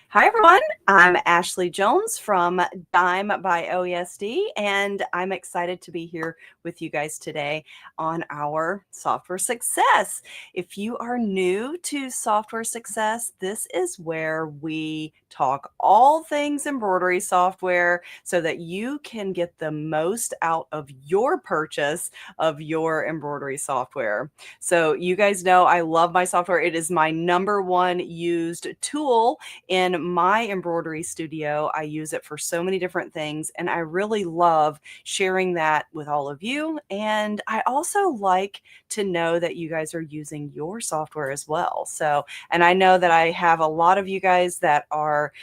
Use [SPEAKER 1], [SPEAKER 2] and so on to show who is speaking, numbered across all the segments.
[SPEAKER 1] Hi, everyone. I'm Ashley Jones from Dime by OESD, and I'm excited to be here with you guys today on our software success. If you are new to software success, this is where we talk all things embroidery software so that you can get the most out of your purchase of your embroidery software. So, you guys know I love my software, it is my number one used tool in my embroidery studio. I use it for so many different things, and I really love sharing that with all of you. And I also like to know that you guys are using your software as well. So, and I know that I have a lot of you guys that are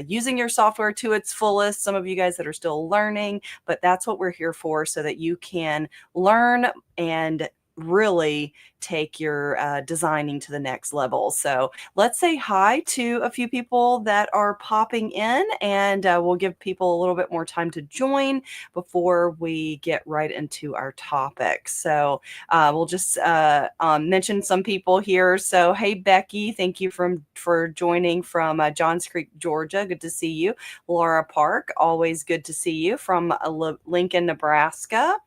[SPEAKER 1] using your software to its fullest, some of you guys that are still learning, but that's what we're here for so that you can learn and really take your designing to the next level. So let's say hi to a few people that are popping in, and we'll give people a little bit more time to join before we get right into our topic. So we'll just mention some people here. So hey, Becky, thank you for joining from Johns Creek, Georgia. Good to see you. Laura Park, always good to see you from Lincoln, Nebraska.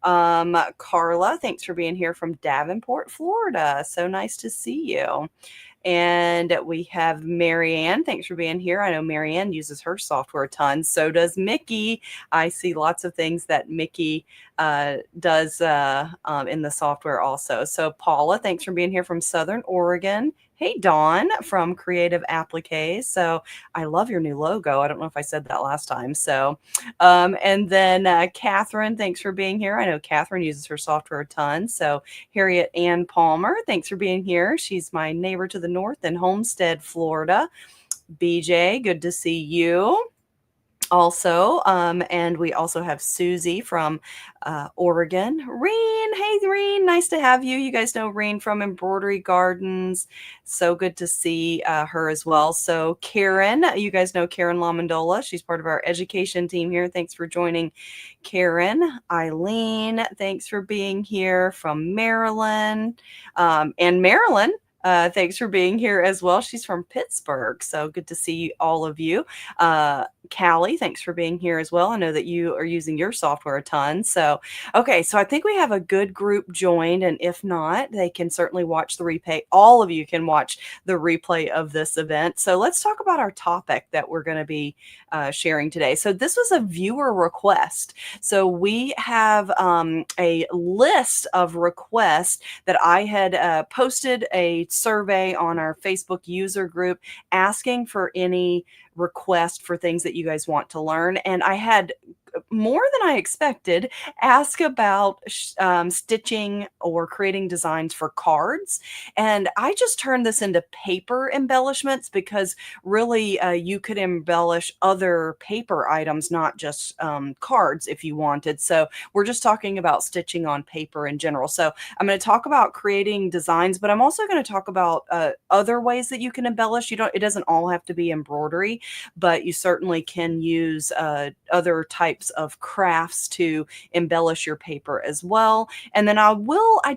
[SPEAKER 1] Carla, thanks for being here from Davenport, Florida. So nice to see you. And we have Marianne. Thanks for being here. I know Marianne uses her software a ton. So does Mickey. I see lots of things that Mickey does in the software also. So Paula, thanks for being here from Southern Oregon. Hey, Dawn from Creative Appliques. So I love your new logo. I don't know if I said that last time. So, and then Catherine, thanks for being here. I know Catherine uses her software a ton. So Harriet Ann Palmer, thanks for being here. She's my neighbor to the north in Homestead, Florida. BJ, good to see you also. And we also have Susie from Oregon. Reen, hey Reen, nice to have you. You guys know Reen from Embroidery Gardens. So good to see her as well. So Karen, you guys know Karen Lamondola. She's part of our education team here. Thanks for joining, Karen. Eileen, thanks for being here from Maryland. And Marilyn, thanks for being here as well. She's from Pittsburgh. So good to see all of you. Callie, thanks for being here as well. I know that you are using your software a ton. So, okay, so I think we have a good group joined. And if not, they can certainly watch the replay. All of you can watch the replay of this event. So let's talk about our topic that we're going to be sharing today. So this was a viewer request. So we have a list of requests that I had posted a survey on our Facebook user group asking for any request for things that you guys want to learn. And I had more than I expected ask about stitching or creating designs for cards. And I just turned this into paper embellishments because really you could embellish other paper items, not just cards if you wanted. So we're just talking about stitching on paper in general. So I'm going to talk about creating designs, but I'm also going to talk about other ways that you can embellish. It doesn't all have to be embroidery, but you certainly can use other types of crafts to embellish your paper as well. And then I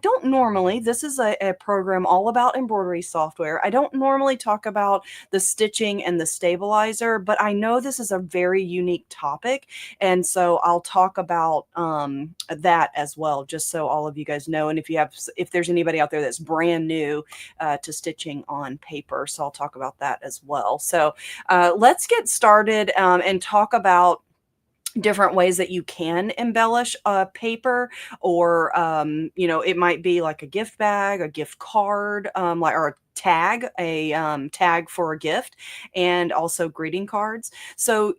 [SPEAKER 1] don't normally, this is a program all about embroidery software. I don't normally talk about the stitching and the stabilizer, but I know this is a very unique topic. And so I'll talk about that as well, just so all of you guys know. And if there's anybody out there that's brand new to stitching on paper, so I'll talk about that as well. So let's get started and talk about different ways that you can embellish a paper, or it might be like a gift bag, a gift card, or a tag for a gift, and also greeting cards. So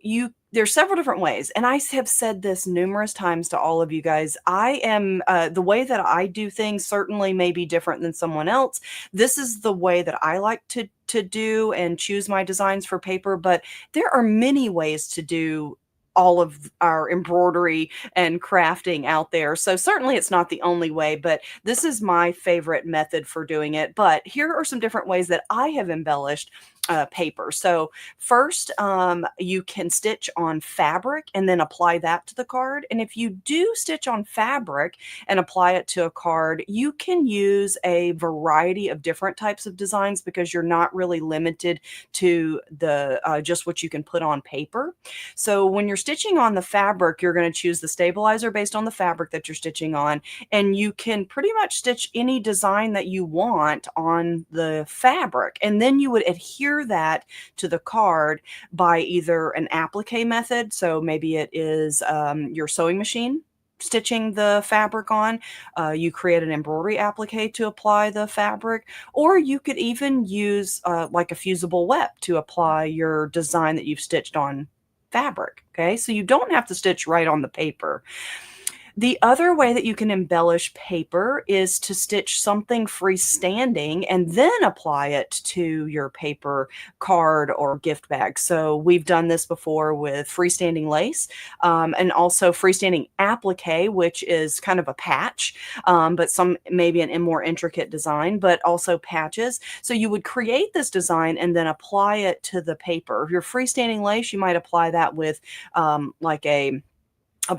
[SPEAKER 1] there's several different ways, and I have said this numerous times to all of you guys. I am the way that I do things certainly may be different than someone else. This is the way that I like to do and choose my designs for paper, but there are many ways to do all of our embroidery and crafting out there. So certainly it's not the only way, but this is my favorite method for doing it. But here are some different ways that I have embellished paper. So first, you can stitch on fabric and then apply that to the card. And if you do stitch on fabric and apply it to a card, you can use a variety of different types of designs because you're not really limited to the just what you can put on paper. So when you're stitching on the fabric, you're going to choose the stabilizer based on the fabric that you're stitching on, and you can pretty much stitch any design that you want on the fabric, and then you would adhere that to the card by either an applique method, so maybe it is your sewing machine stitching the fabric on. You create an embroidery applique to apply the fabric, or you could even use like a fusible web to apply your design that you've stitched on fabric. Okay, so you don't have to stitch right on the paper. The other way that you can embellish paper is to stitch something freestanding and then apply it to your paper card or gift bag. So we've done this before with freestanding lace, and also freestanding applique, which is kind of a patch, but some maybe an more intricate design, but also patches. So you would create this design and then apply it to the paper. If you're freestanding lace, you might apply that with like a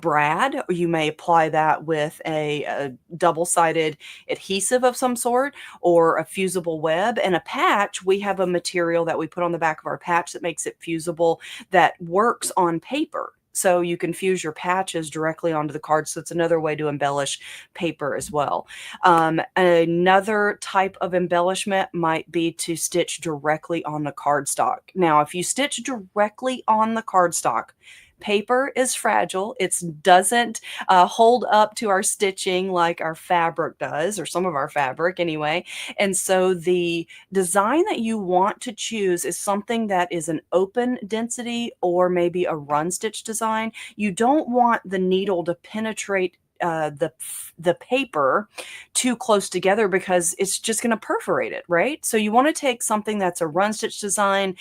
[SPEAKER 1] brad, or you may apply that with a double-sided adhesive of some sort, or a fusible web. And a patch, we have a material that we put on the back of our patch that makes it fusible, that works on paper. So you can fuse your patches directly onto the card. So it's another way to embellish paper as well. Another type of embellishment might be to stitch directly on the cardstock. Now, if you stitch directly on the cardstock, paper is fragile. It doesn't hold up to our stitching like our fabric does, or some of our fabric anyway. And so the design that you want to choose is something that is an open density or maybe a run stitch design. You don't want the needle to penetrate the paper too close together because it's just going to perforate it, right? So you want to take something that's a run stitch design,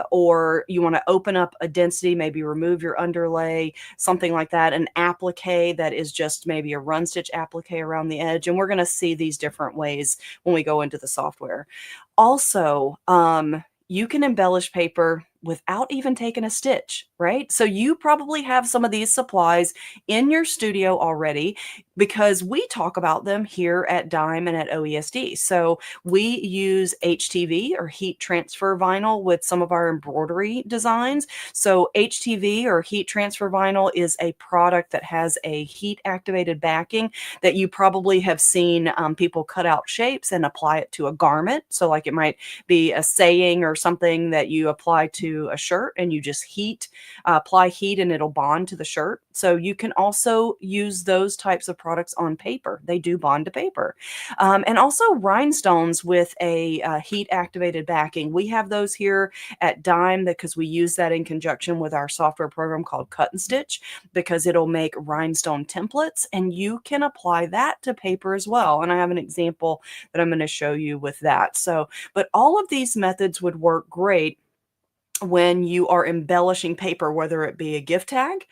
[SPEAKER 1] or you want to open up a density, maybe remove your underlay, something like that, an applique that is just maybe a run stitch applique around the edge. And we're going to see these different ways when we go into the software. Also, you can embellish paper without even taking a stitch, right? So you probably have some of these supplies in your studio already because we talk about them here at Dime and at OESD. So we use HTV, or heat transfer vinyl, with some of our embroidery designs. So HTV, or heat transfer vinyl, is a product that has a heat activated backing that you probably have seen people cut out shapes and apply it to a garment. So like it might be a saying or something that you apply to a shirt, and you just apply heat, and it'll bond to the shirt. So you can also use those types of products on paper. They do bond to paper. And also rhinestones with a heat activated backing. We have those here at Dime because we use that in conjunction with our software program called Cut and Stitch, because it'll make rhinestone templates, and you can apply that to paper as well. And I have an example that I'm going to show you with that. So, but all of these methods would work great when you are embellishing paper, whether it be a gift tag,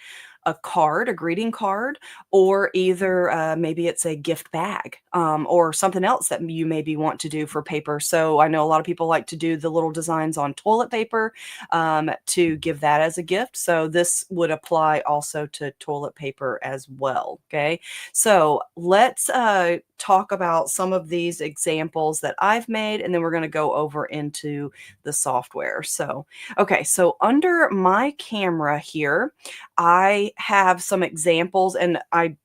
[SPEAKER 1] a card, a greeting card, or either maybe it's a gift bag, or something else that you maybe want to do for paper. So I know a lot of people like to do the little designs on toilet paper to give that as a gift. So this would apply also to toilet paper as well. Okay, so let's talk about some of these examples that I've made, and then we're going to go over into the software. So, okay, so under my camera here, I have some examples, and I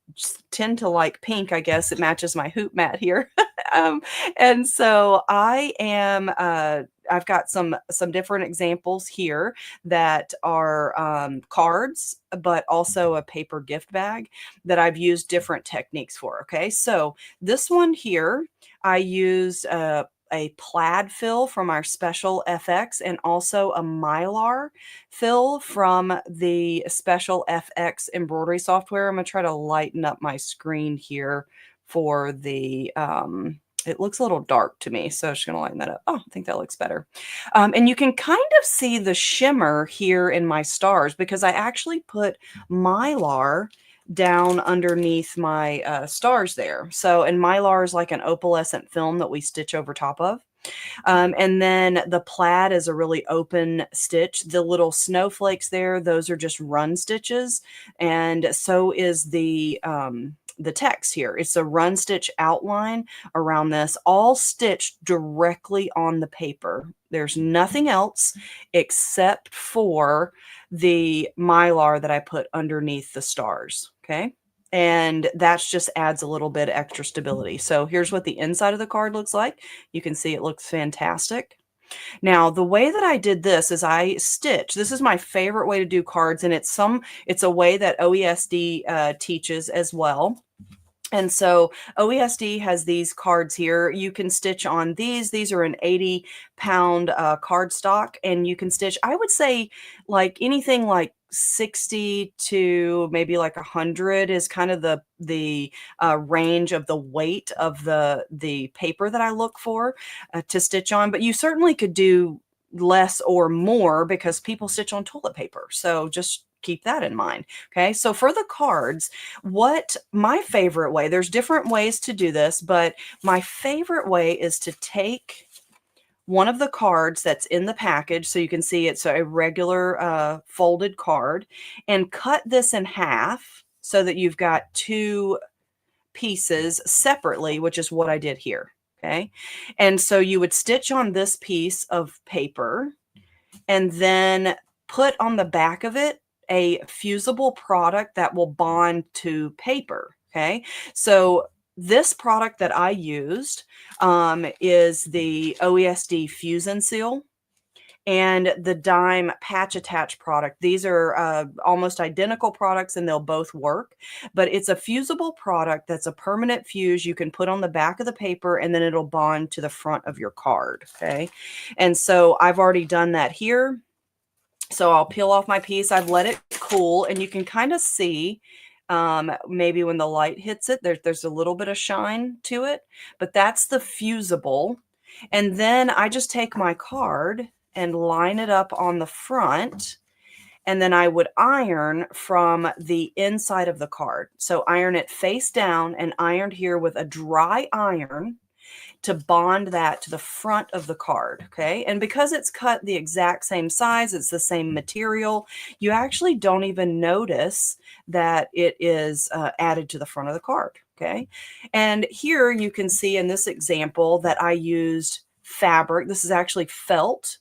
[SPEAKER 1] tend to like pink. I guess it matches my hoop mat here. And so I've got some different examples here that are cards, but also a paper gift bag that I've used different techniques for. Okay, so this one here, I used a plaid fill from our Special FX, and also a mylar fill from the Special FX embroidery software. I'm going to try to lighten up my screen here for the it looks a little dark to me, so I'm just going to lighten that up. Oh, I think that looks better. And you can kind of see the shimmer here in my stars because I actually put mylar down underneath my stars there. So, and mylar is like an opalescent film that we stitch over top of. And then the plaid is a really open stitch. The little snowflakes there, those are just run stitches. And so is the text here. It's a run stitch outline around this, all stitched directly on the paper. There's nothing else except for the mylar that I put underneath the stars. Okay. And that just adds a little bit extra stability. So here's what the inside of the card looks like. You can see it looks fantastic. Now, the way that I did this is I stitch. This is my favorite way to do cards, and it's a way that OESD teaches as well. And so OESD has these cards here. You can stitch on these. These are an 80-pound cardstock, and you can stitch, I would say, like anything like 60 to maybe like 100 is kind of the range of the weight of the paper that I look for to stitch on. But you certainly could do less or more because people stitch on toilet paper. So just keep that in mind. Okay. So for the cards, what my favorite way, there's different ways to do this, but my favorite way is to take one of the cards that's in the package. So you can see it's a regular folded card, and cut this in half so that you've got two pieces separately, which is what I did here. Okay. And so you would stitch on this piece of paper and then put on the back of it a fusible product that will bond to paper. Okay. So this product that I used is the OESD Fusion Seal and the Dime Patch Attach product. These are almost identical products and they'll both work, but it's a fusible product that's a permanent fuse you can put on the back of the paper and then it'll bond to the front of your card. Okay. And so I've already done that here. So I'll peel off my piece. I've let it cool, and you can kind of see maybe when the light hits it, there's a little bit of shine to it, but that's the fusible. And then I just take my card and line it up on the front, and then I would iron from the inside of the card. So iron it face down and ironed here with a dry iron to bond that to the front of the card. Okay. And because it's cut the exact same size, it's the same material, you actually don't even notice that it is added to the front of the card. Okay. And here you can see in this example that I used fabric. This is actually felt.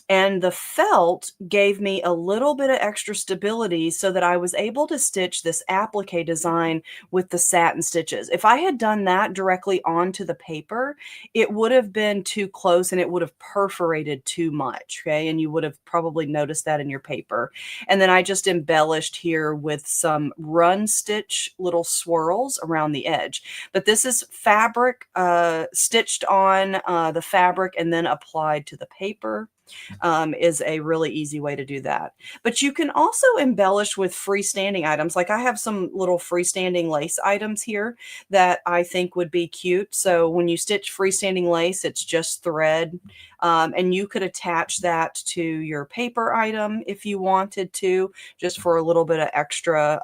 [SPEAKER 1] And the felt gave me a little bit of extra stability so that I was able to stitch this applique design with the satin stitches. If I had done that directly onto the paper, it would have been too close and it would have perforated too much, okay? And you would have probably noticed that in your paper. And then I just embellished here with some run stitch little swirls around the edge. But this is fabric stitched on the fabric and then applied to the paper. Is a really easy way to do that. But you can also embellish with freestanding items. Like I have some little freestanding lace items here that I think would be cute. So when you stitch freestanding lace, it's just thread. And you could attach that to your paper item if you wanted to, just for a little bit of extra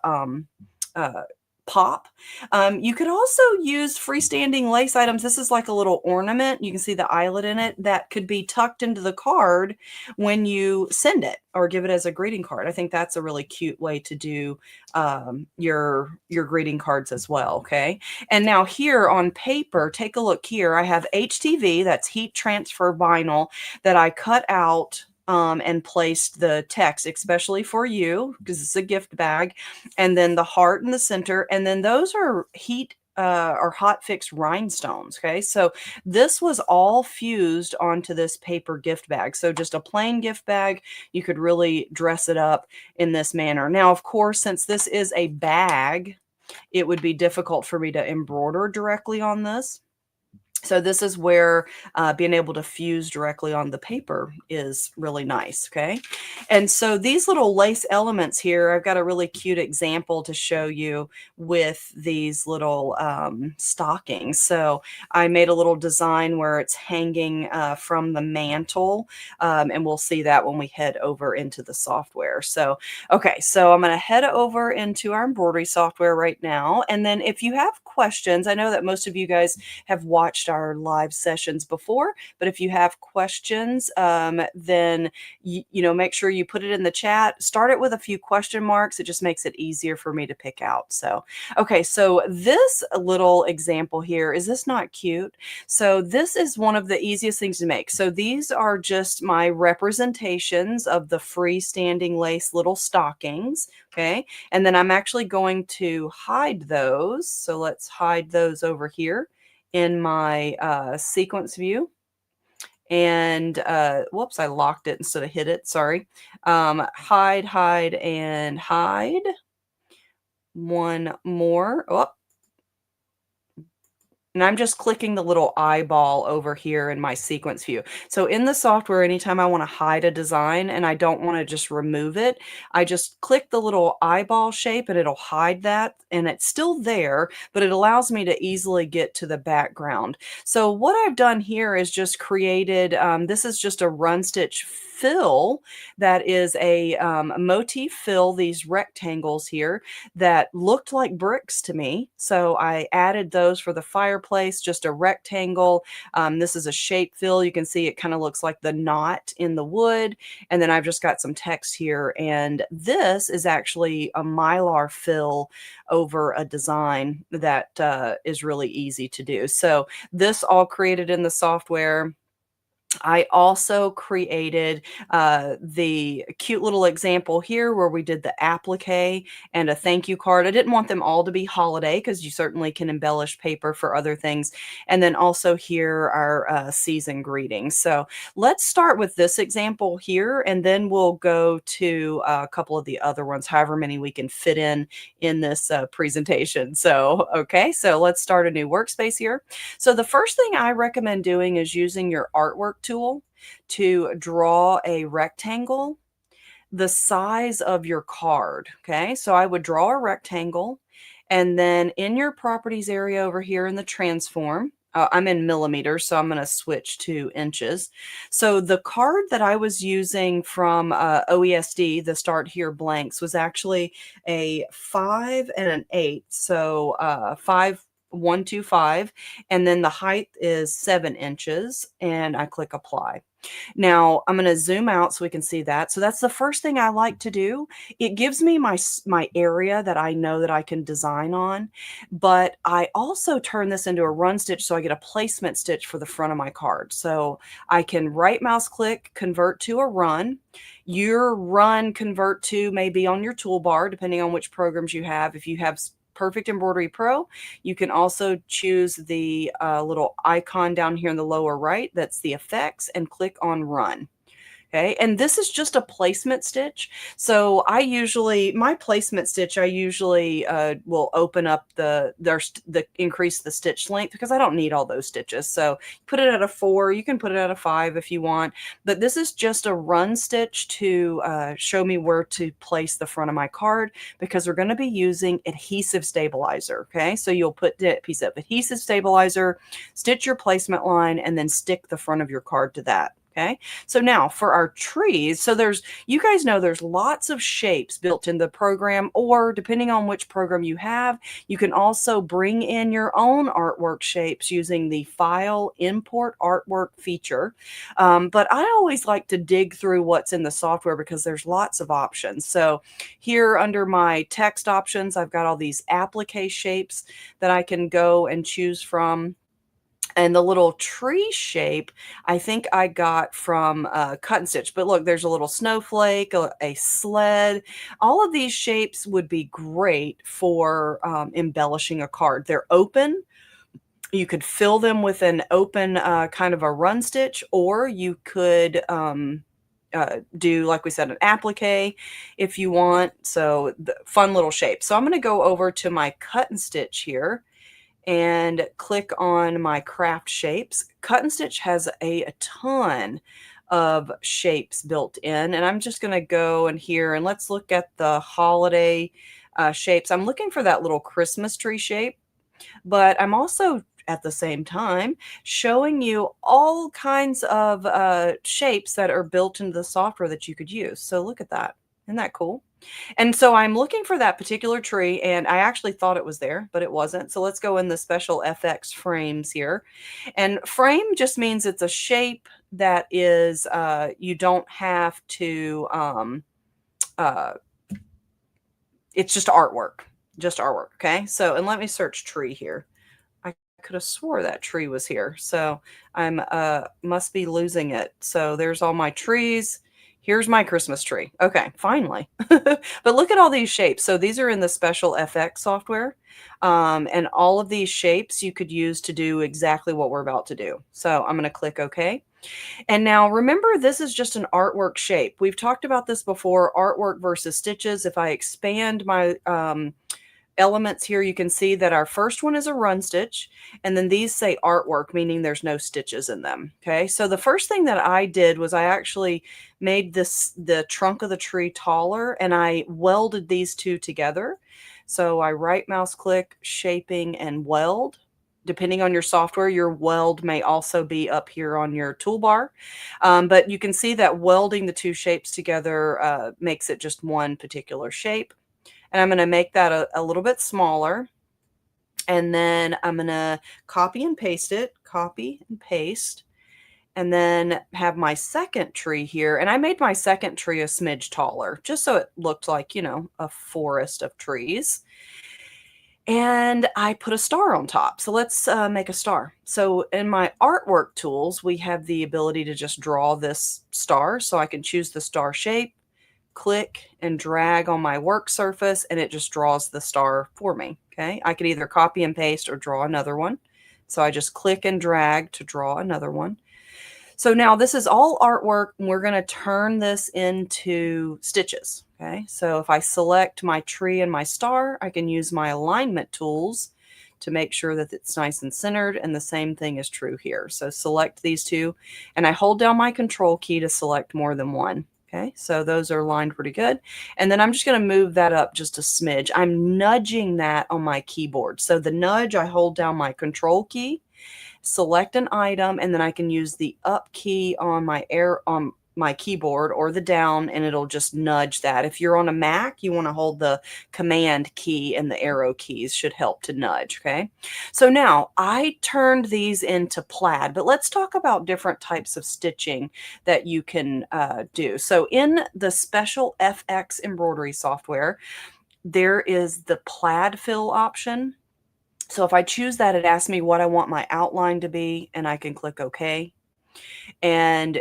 [SPEAKER 1] pop. You could also use freestanding lace items. This is like a little ornament. You can see the eyelet in it that could be tucked into the card when you send it or give it as a greeting card. I think that's a really cute way to do your greeting cards as well. Okay. And now here on paper, take a look here. I have HTV, that's heat transfer vinyl, that I cut out and placed the text, especially for you, because it's a gift bag, and then the heart in the center, and then those are heat or hot fix rhinestones. Okay, so this was all fused onto this paper gift bag. So just a plain gift bag, you could really dress it up in this manner. Now, of course, since this is a bag, it would be difficult for me to embroider directly on this. So this is where being able to fuse directly on the paper is really nice, okay? And so these little lace elements here, I've got a really cute example to show you with these little stockings. So I made a little design where it's hanging from the mantle, and we'll see that when we head over into the software. So, okay, so I'm going to head over into our embroidery software right now. And then if you have questions, I know that most of you guys have watched watched our live sessions before, but if you have questions, then make sure you put it in the chat. Start it with a few question marks. It just makes it easier for me to pick out. So, okay, so this little example here, is this not cute? So this is one of the easiest things to make. So these are just my representations of the freestanding lace little stockings. Okay. And then I'm actually going to hide those. So let's hide those over here in my sequence view. And whoops, I locked it instead of hid it. Sorry. Hide, hide, and hide. One more. Oh, and I'm just clicking the little eyeball over here in my sequence view. So in the software, anytime I want to hide a design and I don't want to just remove it, I just click the little eyeball shape and it'll hide that. And it's still there, but it allows me to easily get to the background. So what I've done here is just created, this is just a run stitch fill that is a motif fill, these rectangles here that looked like bricks to me. So I added those for the fireplace, just a rectangle. This is a shape fill. You can see it kind of looks like the knot in the wood. And then I've just got some text here. And this is actually a Mylar fill over a design that is really easy to do. So this all created in the software. I also created the cute little example here where we did the applique and a thank you card. I didn't want them all to be holiday because you certainly can embellish paper for other things. And then also here our season greetings. So let's start with this example here, and then we'll go to a couple of the other ones, however many we can fit in this presentation. So, okay, so let's start a new workspace here. So the first thing I recommend doing is using your artwork tool to draw a rectangle the size of your card. Okay, so I would draw a rectangle, and then in your properties area over here in the transform, I'm in millimeters, so I'm going to switch to inches. So the card that I was using from OESD, the Start Here blanks, was actually a 5 and an 8. So 5, 1, 2, 5, and then the height is 7 inches, and I click apply. Now I'm going to zoom out so we can see that. So that's the first thing I like to do. It gives me my area that I know that I can design on, but I also turn this into a run stitch so I get a placement stitch for the front of my card. So I can right mouse click, convert to a run. Your run convert to may be on your toolbar, depending on which programs you have. If you have Perfect Embroidery Pro, you can also choose the little icon down here in the lower right. That's the effects, and click on run. Okay, and this is just a placement stitch. So my placement stitch, I usually will open up the increase the stitch length because I don't need all those stitches. So put it at a 4, you can put it at a 5 if you want, but this is just a run stitch to show me where to place the front of my card because we're going to be using adhesive stabilizer. Okay, so you'll put a piece of adhesive stabilizer, stitch your placement line, and then stick the front of your card to that. Okay, so now for our trees, so you guys know there's lots of shapes built in the program, or depending on which program you have, you can also bring in your own artwork shapes using the File Import Artwork feature. But I always like to dig through what's in the software because there's lots of options. So here under my text options, I've got all these applique shapes that I can go and choose from. And the little tree shape, I think I got from Cut and Stitch. But look, there's a little snowflake, a sled. All of these shapes would be great for embellishing a card. They're open. You could fill them with an open kind of a run stitch, or you could do, like we said, an applique if you want. So fun little shape. So I'm going to go over to my Cut and Stitch here and click on my craft shapes. Cut and Stitch has a ton of shapes built in, and I'm just going to go in here and let's look at the holiday shapes. I'm looking for that little Christmas tree shape, but I'm also at the same time showing you all kinds of shapes that are built into the software that you could use. So look at that. Isn't that cool? And so I'm looking for that particular tree, and I actually thought it was there, but it wasn't. So let's go in the special FX frames here. And frame just means it's a shape that is, you don't have to, uh, it's just artwork. Okay. So, and let me search tree here. I could have swore that tree was here. So I'm must be losing it. So there's all my trees. Here's my Christmas tree. Okay, finally. But look at all these shapes. So these are in the special FX software. And all of these shapes you could use to do exactly what we're about to do. So I'm going to click OK. And now remember, this is just an artwork shape. We've talked about this before, artwork versus stitches. If I expand my elements here, you can see that our first one is a run stitch, and then these say artwork, meaning there's no stitches in them. Okay, so the first thing that I did was I actually made the trunk of the tree taller, and I welded these two together. So I right mouse click, shaping, and weld. Depending on your software, your weld may also be up here on your toolbar. But you can see that welding the two shapes together makes it just one particular shape. And I'm going to make that a little bit smaller. And then I'm going to copy and paste it, copy and paste, and then have my second tree here. And I made my second tree a smidge taller, just so it looked like, you know, a forest of trees. And I put a star on top. So let's make a star. So in my artwork tools, we have the ability to just draw this star. So I can choose the star shape, click and drag on my work surface, and it just draws the star for me. Okay, I could either copy and paste or draw another one. So I just click and drag to draw another one. So now this is all artwork, and we're going to turn this into stitches. Okay, so if I select my tree and my star, I can use my alignment tools to make sure that it's nice and centered, and the same thing is true here. So select these two, and I hold down my control key to select more than one. Okay, so those are aligned pretty good. And then I'm just going to move that up just a smidge. I'm nudging that on my keyboard. So the nudge, I hold down my control key, select an item, and then I can use the up key on my keyboard or the down, and it'll just nudge that. If you're on a Mac, you want to hold the command key, and the arrow keys should help to nudge. Okay, so now I turned these into plaid, but let's talk about different types of stitching that you can do. So in the special FX embroidery software, there is the plaid fill option. So if I choose that, it asks me what I want my outline to be, and I can click OK. And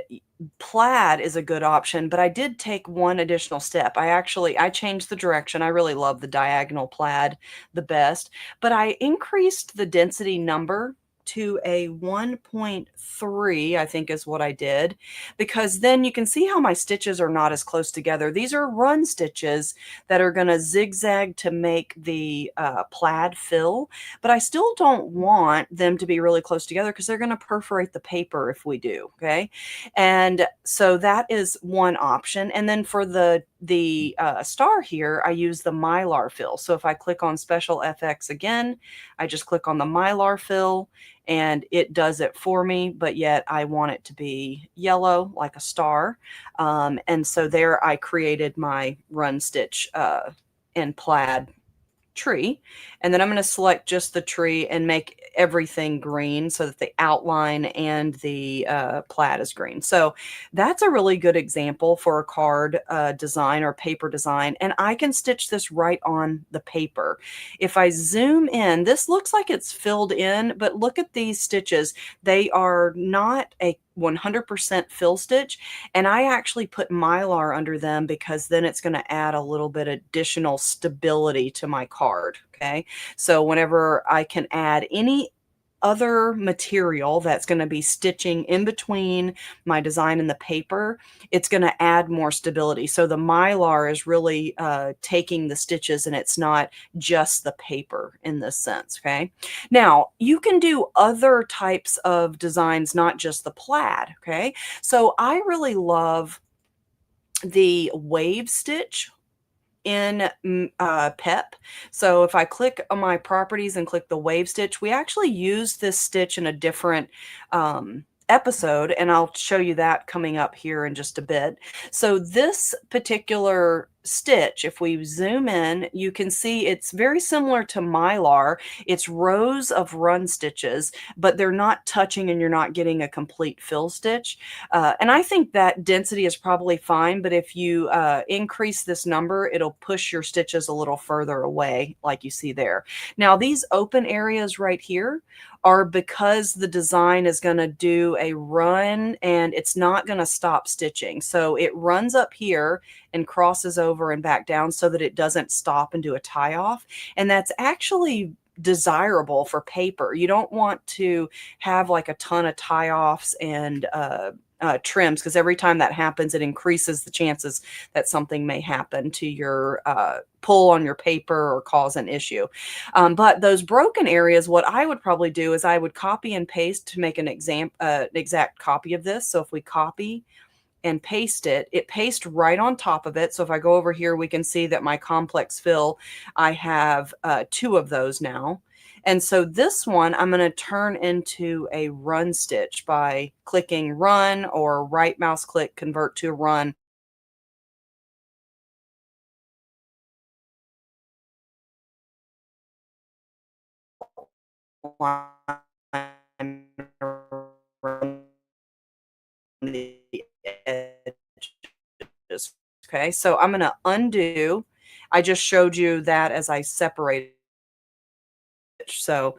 [SPEAKER 1] plaid is a good option, but I did take one additional step. I changed the direction. I really love the diagonal plaid the best, but I increased the density number to a 1.3, I think is what I did, because then you can see how my stitches are not as close together. These are run stitches that are going to zigzag to make the plaid fill, but I still don't want them to be really close together because they're going to perforate the paper if we do. Okay, and so that is one option. And then for the star here, I use the Mylar fill. So if I click on Special FX again, I just click on the Mylar fill, and it does it for me, but yet I want it to be yellow like a star. And so there I created my run stitch in plaid tree. And then I'm going to select just the tree and make everything green so that the outline and the plaid is green. So that's a really good example for a card design or paper design. And I can stitch this right on the paper. If I zoom in, this looks like it's filled in, but look at these stitches. They are not a 100% fill stitch, and I actually put Mylar under them because then it's going to add a little bit additional stability to my card. Okay, so whenever I can add any other material that's going to be stitching in between my design and the paper, it's going to add more stability. So the Mylar is really taking the stitches, and it's not just the paper in this sense. Okay, now you can do other types of designs, not just the plaid. Okay, so I really love the wave stitch in PEP. So if I click on my properties and click the wave stitch, we actually use this stitch in a different episode, and I'll show you that coming up here in just a bit. So this particular stitch, if we zoom in, you can see it's very similar to Mylar. It's rows of run stitches, but they're not touching and you're not getting a complete fill stitch. And I think that density is probably fine, but if you increase this number, it'll push your stitches a little further away, like you see there. Now, these open areas right here are because the design is going to do a run and it's not going to stop stitching. So it runs up here and crosses over and back down so that it doesn't stop and do a tie off. And that's actually desirable for paper. You don't want to have like a ton of tie offs and trims, because every time that happens, it increases the chances that something may happen to your pull on your paper or cause an issue. But those broken areas, what I would probably do is I would copy and paste to make an exact copy of this. So if we copy and paste it, it pastes right on top of it. So if I go over here, we can see that my complex fill, I have 2 of those now. And so this one, I'm going to turn into a run stitch by clicking run or right mouse click, convert to run. The edges. Okay, so I'm going to undo. I just showed you that as I separated. So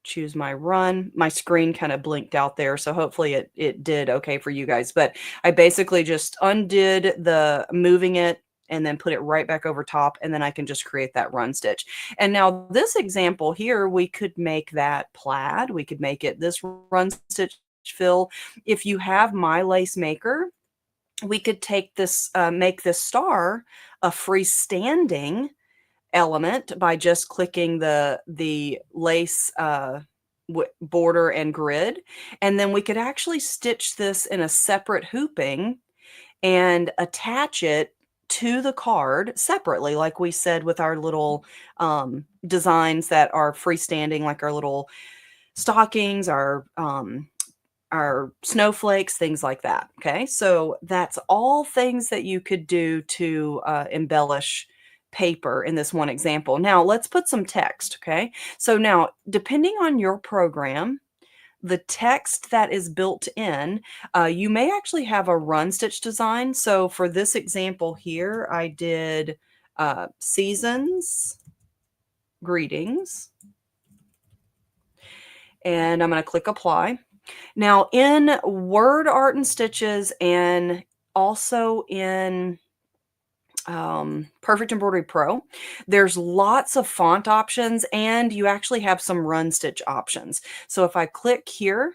[SPEAKER 1] choose my run. My screen kind of blinked out there, so hopefully it did okay for you guys. But I basically just undid the moving it and then put it right back over top, and then I can just create that run stitch. And now this example here, we could make that plaid. We could make it this run stitch fill. If you have My Lace Maker, we could take this, make this star a freestanding element by just clicking the lace border and grid. And then we could actually stitch this in a separate hooping and attach it to the card separately, like we said with our little designs that are freestanding, like our little stockings, our snowflakes, things like that. Okay, so that's all things that you could do to embellish paper in this one example. Now let's put some text. Okay, so now depending on your program, the text that is built in, you may actually have a run stitch design. So for this example here, I did seasons, greetings, and I'm going to click apply. Now in Word Art and Stitches and also in Perfect Embroidery Pro, there's lots of font options and you actually have some run stitch options. So if I click here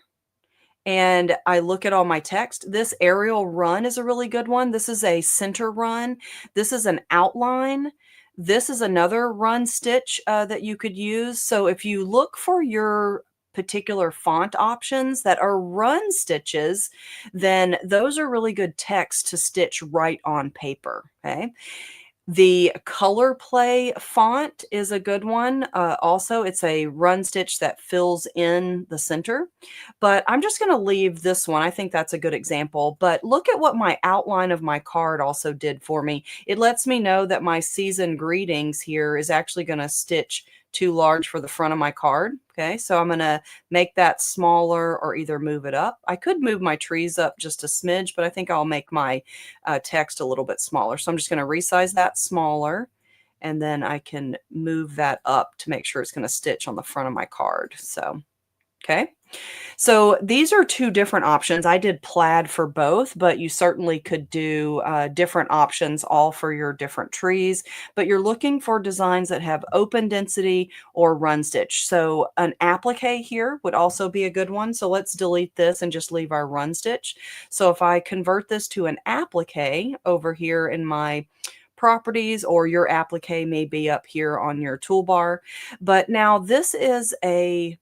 [SPEAKER 1] and I look at all my text, this Arial run is a really good one. This is a center run. This is an outline. This is another run stitch that you could use. So if you look for your particular font options that are run stitches, then those are really good text to stitch right on paper. Okay. The Color Play font is a good one. Also, it's a run stitch that fills in the center, but I'm just going to leave this one. I think that's a good example, but look at what my outline of my card also did for me. It lets me know that my season greetings here is actually going to stitch too large for the front of my card. Okay, so I'm going to make that smaller or either move it up. I could move my trees up just a smidge, but I think I'll make my text a little bit smaller. So I'm just going to resize that smaller, and then I can move that up to make sure it's going to stitch on the front of my card. So, okay. So these are 2 different options. I did plaid for both, but you certainly could do different options all for your different trees. But you're looking for designs that have open density or run stitch. So an applique here would also be a good one. So let's delete this and just leave our run stitch. So if I convert this to an applique over here in my properties, or your applique may be up here on your toolbar. But now this is a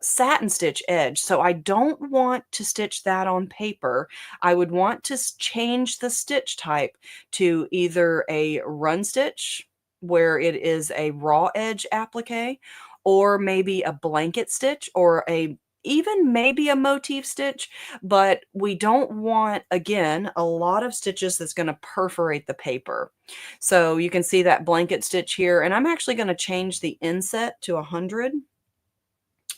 [SPEAKER 1] satin stitch edge. So I don't want to stitch that on paper. I would want to change the stitch type to either a run stitch where it is a raw edge applique, or maybe a blanket stitch or a even maybe a motif stitch, but we don't want, again, a lot of stitches that's going to perforate the paper. So you can see that blanket stitch here, and I'm actually going to change the inset to 100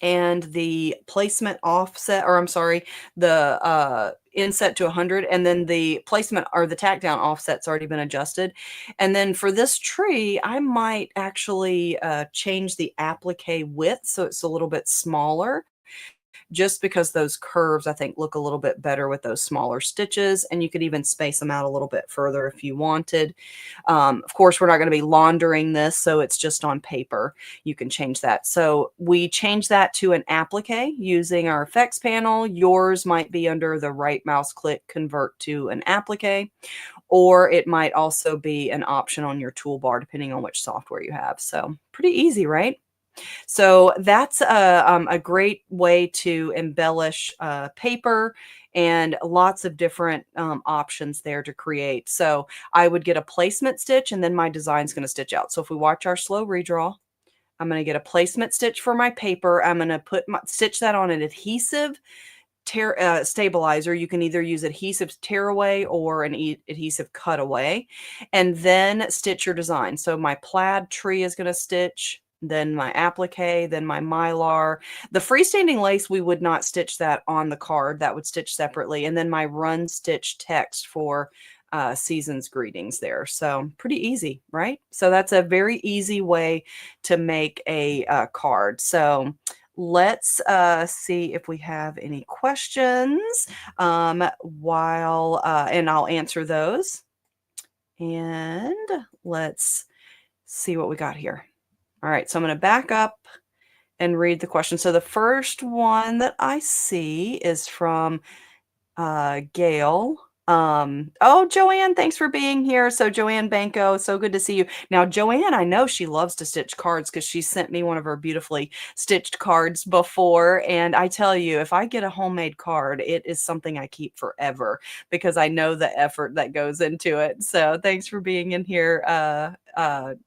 [SPEAKER 1] and the placement offset, or I'm sorry, the inset to 100, and then the placement or the tack down offset's already been adjusted. And then for this tree, I might actually change the applique width so it's a little bit smaller, just because those curves, I think, look a little bit better with those smaller stitches, and you could even space them out a little bit further if you wanted. Of course, we're not going to be laundering this, so it's just on paper. You can change that. So we change that to an applique using our effects panel. Yours might be under the right mouse click, convert to an applique, or it might also be an option on your toolbar, depending on which software you have. So pretty easy, right? So that's a great way to embellish paper, and lots of different options there to create. So I would get a placement stitch, and then my design's going to stitch out. So if we watch our slow redraw, I'm going to get a placement stitch for my paper. I'm going to stitch that on an adhesive stabilizer. You can either use adhesive tearaway or an adhesive cutaway, and then stitch your design. So my plaid tree is going to stitch, then my applique, then my mylar. The freestanding lace, we would not stitch that on the card. That would stitch separately. And then my run stitch text for season's greetings there. So pretty easy, right? So that's a very easy way to make a card. So let's see if we have any questions and I'll answer those. And let's see what we got here. All right, so I'm going to back up and read the question. So the first one that I see is from Gail. Oh, Joanne, thanks for being here. So Joanne Banco, so good to see you. Now, Joanne, I know she loves to stitch cards because she sent me one of her beautifully stitched cards before. And I tell you, if I get a homemade card, it is something I keep forever because I know the effort that goes into it. So thanks for being in here,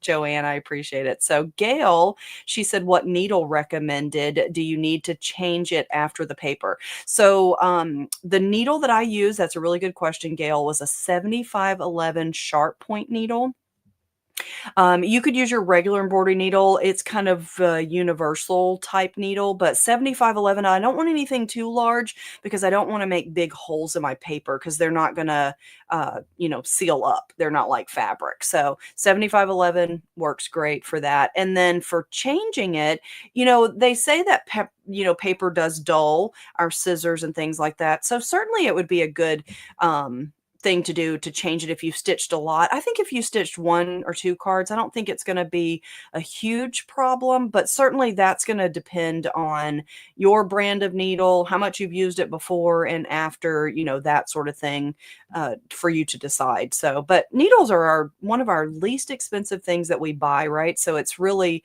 [SPEAKER 1] Joanne. I appreciate it. So Gail, she said, what needle recommended? Do you need to change it after the paper? So the needle that I use, that's a really good question, Gail, was a 7511 sharp point needle. You could use your regular embroidery needle. It's kind of a universal type needle, but 7511, I don't want anything too large because I don't want to make big holes in my paper because they're not going to, seal up. They're not like fabric. So 7511 works great for that. And then for changing it, they say that paper does dull our scissors and things like that. So certainly it would be a good thing to do to change it if you've stitched a lot. I think if you stitched 1 or 2 cards, I don't think it's going to be a huge problem, but certainly that's going to depend on your brand of needle, how much you've used it before and after, that sort of thing for you to decide. So, but needles are one of our least expensive things that we buy, right? So it's really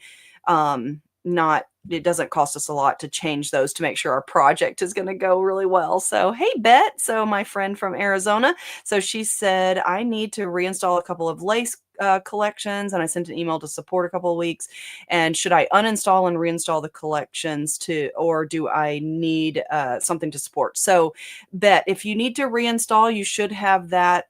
[SPEAKER 1] it doesn't cost us a lot to change those to make sure our project is going to go really well. So, hey, Bet. So my friend from Arizona. So she said, I need to reinstall a couple of lace collections, and I sent an email to support a couple of weeks. And should I uninstall and reinstall the collections or do I need something to support? So Bet, if you need to reinstall, you should have that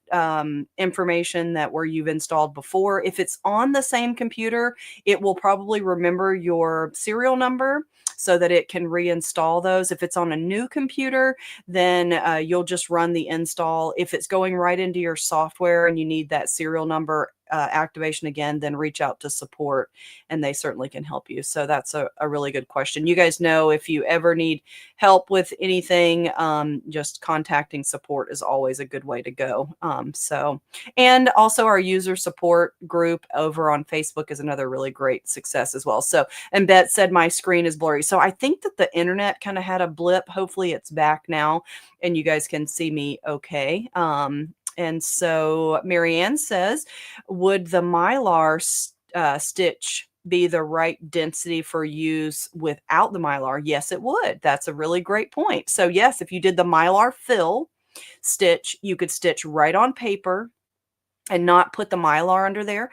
[SPEAKER 1] information that where you've installed before. If it's on the same computer, it will probably remember your serial number so that it can reinstall those. If it's on a new computer, then you'll just run the install. If it's going right into your software and you need that serial number activation again, then reach out to support and they certainly can help you. So that's a really good question. You guys know if you ever need help with anything, just contacting support is always a good way to go. And also our user support group over on Facebook is another really great success as well. So, and Bet said my screen is blurry. So I think that the internet kind of had a blip. Hopefully it's back now and you guys can see me okay. And so Marianne says, would the Mylar stitch be the right density for use without the Mylar? Yes, it would. That's a really great point. So yes, if you did the Mylar fill stitch, you could stitch right on paper and not put the Mylar under there,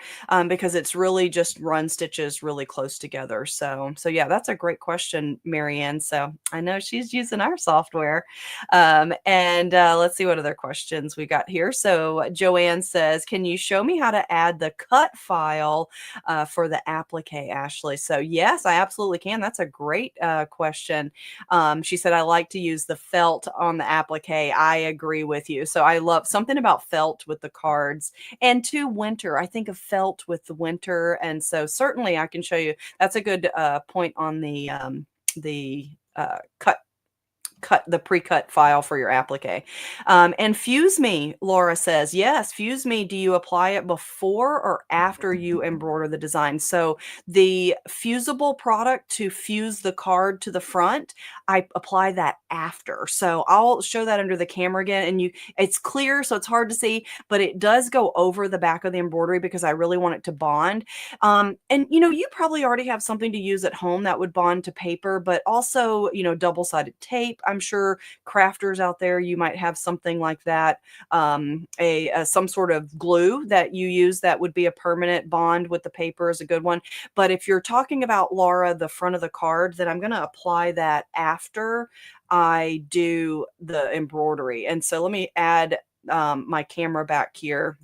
[SPEAKER 1] because it's really just run stitches really close together. So yeah, that's a great question, Marianne. So I know she's using our software. And let's see what other questions we got here. So Joanne says, can you show me how to add the cut file for the applique, Ashley? So yes, I absolutely can. That's a great question. She said, I like to use the felt on the applique. I agree with you. So I love something about felt with the cards. And to winter, I think of felt with the winter, and so certainly I can show you. That's a good point on the cut the pre-cut file for your applique. And Fuse Me, Laura says, yes, Fuse Me, do you apply it before or after you embroider the design? So the fusible product to fuse the card to the front, I apply that after. So I'll show that under the camera again, and it's clear, so it's hard to see, but it does go over the back of the embroidery because I really want it to bond. And you probably already have something to use at home that would bond to paper, but also, double-sided tape. I'm sure crafters out there, you might have something like that. Some sort of glue that you use that would be a permanent bond with the paper is a good one. But if you're talking about, Laura, the front of the card, then I'm going to apply that after I do the embroidery. And so let me add my camera back here,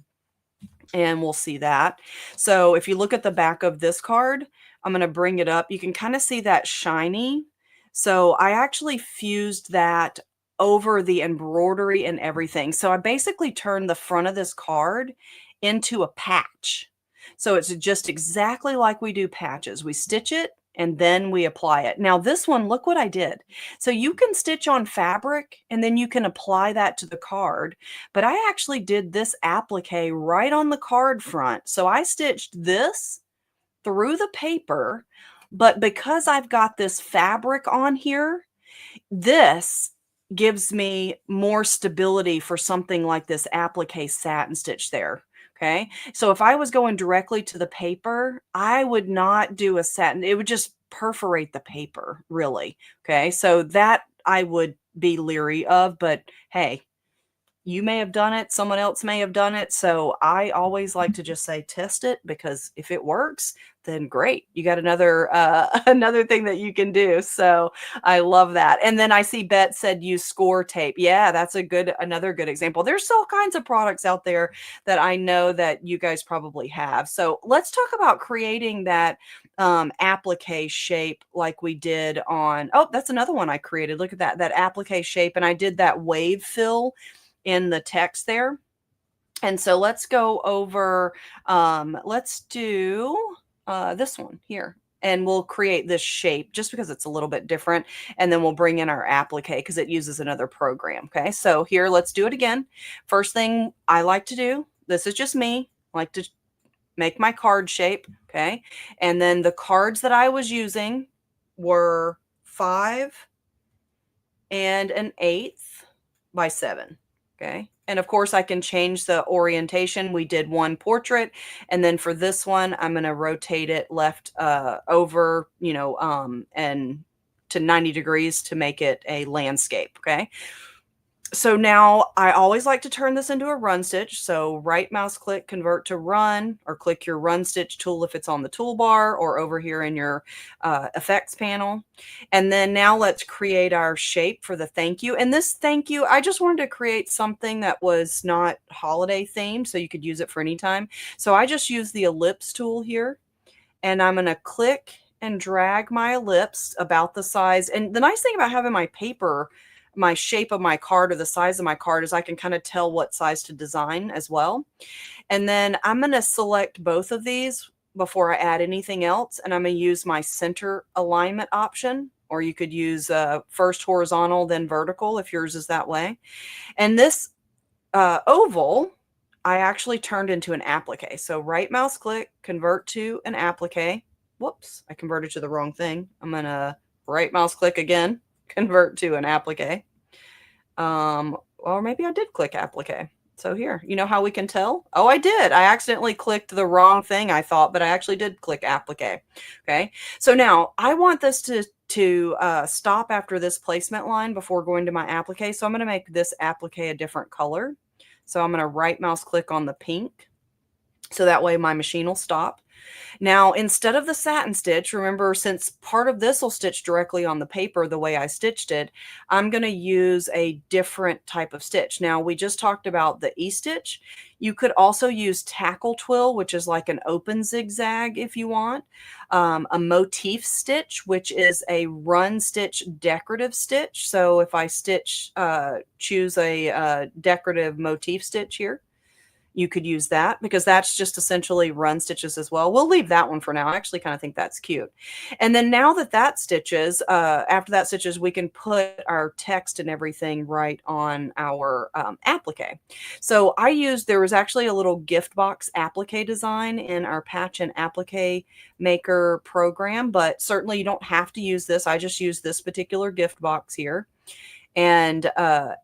[SPEAKER 1] and we'll see that. So if you look at the back of this card, I'm going to bring it up. You can kind of see that shiny. So I actually fused that over the embroidery and everything. So I basically turned the front of this card into a patch. So it's just exactly like we do patches. We stitch it and then we apply it. Now this one, look what I did. So you can stitch on fabric and then you can apply that to the card. But I actually did this applique right on the card front. So I stitched this through the paper, but because I've got this fabric on here, this gives me more stability for something like this applique satin stitch there. Okay. So if I was going directly to the paper, I would not do a satin. It would just perforate the paper, really. Okay. So that I would be leery of, but hey, you may have done it, someone else may have done it. So I always like to just say test it, because if it works, then great. You got another another thing that you can do. So I love that. And then I see Bet said use score tape. Yeah, that's another good example. There's all kinds of products out there that I know that you guys probably have. So let's talk about creating that applique shape like we did on, oh, that's another one I created. Look at that applique shape. And I did that wave fill in the text there. And so let's go over, let's do this one here. And we'll create this shape just because it's a little bit different. And then we'll bring in our applique because it uses another program. Okay, so here, let's do it again. First thing I like to do, this is just me, I like to make my card shape. Okay, and then the cards that I was using were 5 1/8 by 7. Okay. And of course I can change the orientation. We did one portrait. And then for this one, I'm going to rotate it left over, and to 90 degrees to make it a landscape. Okay. So now I always like to turn this into a run stitch. So right mouse click, convert to run, or click your run stitch tool if it's on the toolbar or over here in your effects panel. And then now let's create our shape for the thank you. And this thank you, I just wanted to create something that was not holiday themed, so you could use it for any time. So I just use the ellipse tool here, and I'm going to click and drag my ellipse about the size. And the nice thing about having my paper, my shape of my card or the size of my card, is I can kind of tell what size to design as well. And then I'm going to select both of these before I add anything else. And I'm going to use my center alignment option, or you could use first horizontal, then vertical if yours is that way. And this oval, I actually turned into an applique. So right mouse click, convert to an applique. Whoops, I converted to the wrong thing. I'm going to right mouse click again, convert to an applique. Or maybe I did click applique. So here, you know how we can tell? Oh, I did. I accidentally clicked the wrong thing, I thought, but I actually did click applique. Okay. So now I want this to stop after this placement line before going to my applique. So I'm going to make this applique a different color. So I'm going to right mouse click on the pink, So that way my machine will stop. Now, instead of the satin stitch, remember, since part of this will stitch directly on the paper the way I stitched it, I'm going to use a different type of stitch. Now, we just talked about the E-stitch. You could also use tackle twill, which is like an open zigzag if you want. A motif stitch, which is a run stitch decorative stitch. So if I choose a decorative motif stitch here, you could use that because that's just essentially run stitches as well. We'll leave that one for now. I actually kind of think that's cute. And then now that that stitches, after that stitches, we can put our text and everything right on our applique. So there was actually a little gift box applique design in our patch and applique maker program, but certainly you don't have to use this. I just use this particular gift box here and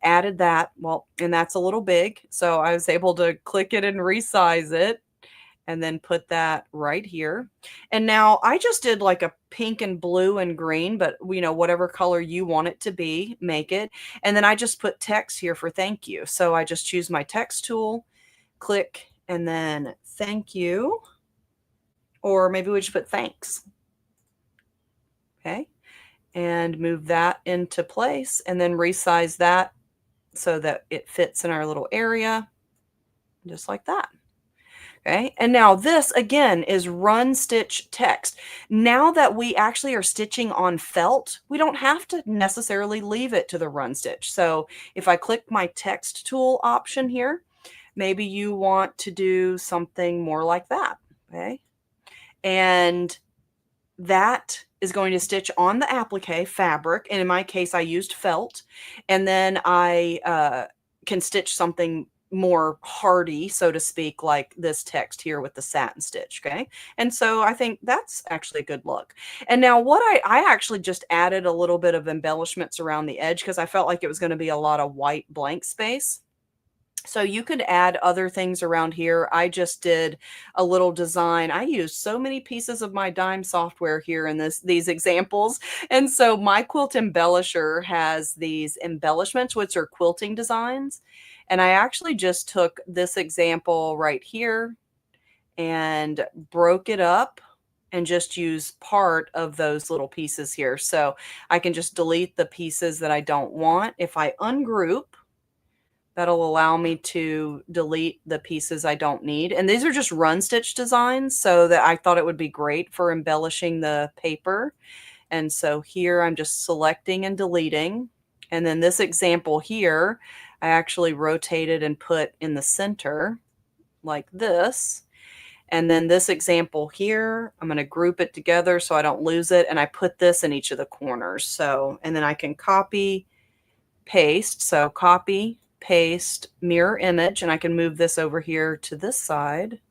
[SPEAKER 1] added that. Well, and that's a little big, so I was able to click it and resize it and then put that right here. And now I just did like a pink and blue and green, but whatever color you want it to be, make it. And then I just put text here for thank you. So I just choose my text tool, click, and then thank you, or maybe we just put thanks. Okay. And move that into place and then resize that so that it fits in our little area, just like that. Okay, and now this again is run stitch text. Now that we actually are stitching on felt, we don't have to necessarily leave it to the run stitch. So if I click my text tool option here, maybe you want to do something more like that. Okay, and that is going to stitch on the applique fabric, and in my case I used felt, and then I can stitch something more hardy, so to speak, like this text here with the satin stitch. Okay, and so I think that's actually a good look. And now what I actually just added a little bit of embellishments around the edge because I felt like it was going to be a lot of white blank space. So you could add other things around here. I just did a little design. I used so many pieces of my Dime software here in these examples. And so my quilt embellisher has these embellishments, which are quilting designs. And I actually just took this example right here and broke it up and just use part of those little pieces here. So I can just delete the pieces that I don't want. If I ungroup, that'll allow me to delete the pieces I don't need. And these are just run stitch designs, so that I thought it would be great for embellishing the paper. And so here I'm just selecting and deleting. And then this example here, I actually rotated and put in the center like this. And then this example here, I'm going to group it together so I don't lose it. And I put this in each of the corners. So, and then I can copy, paste. So copy, paste, mirror image, and I can move this over here to this side.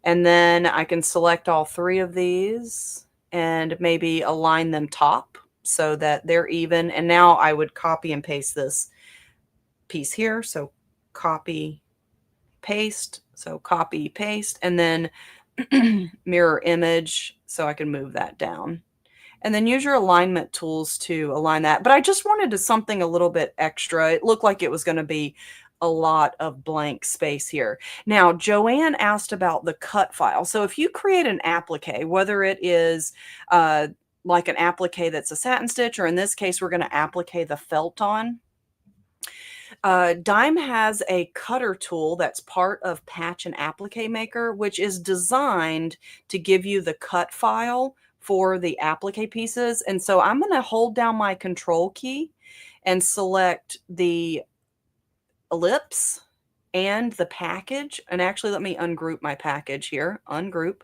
[SPEAKER 1] And then I can select all three of these and maybe align them top so that they're even. And now I would copy and paste this piece here. So copy, paste, so copy, paste, and then mirror image so I can move that down. And then use your alignment tools to align that. But I just wanted something a little bit extra. It looked like it was going to be a lot of blank space here. Now, Joanne asked about the cut file. So if you create an applique, whether it is like an applique that's a satin stitch, or in this case, we're going to applique the felt on. Dime has a cutter tool that's part of Patch and Applique Maker, which is designed to give you the cut file for the applique pieces. And so I'm going to hold down my control key and select the ellipse and the package. And actually, let me ungroup my package here, ungroup,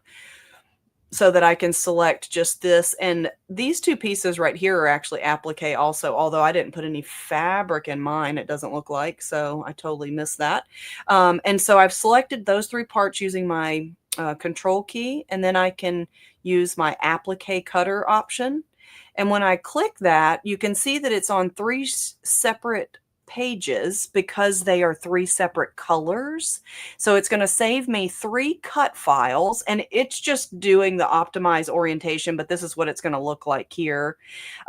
[SPEAKER 1] so that I can select just this. And these two pieces right here are actually applique also, although I didn't put any fabric in mine, it doesn't look like, so I totally missed that. And so I've selected those three parts using my control key, and then I can use my applique cutter option. And when I click that, you can see that it's on three separate pages because they are 3 separate colors. So it's going to save me 3 cut files, and it's just doing the optimize orientation, but this is what it's going to look like here.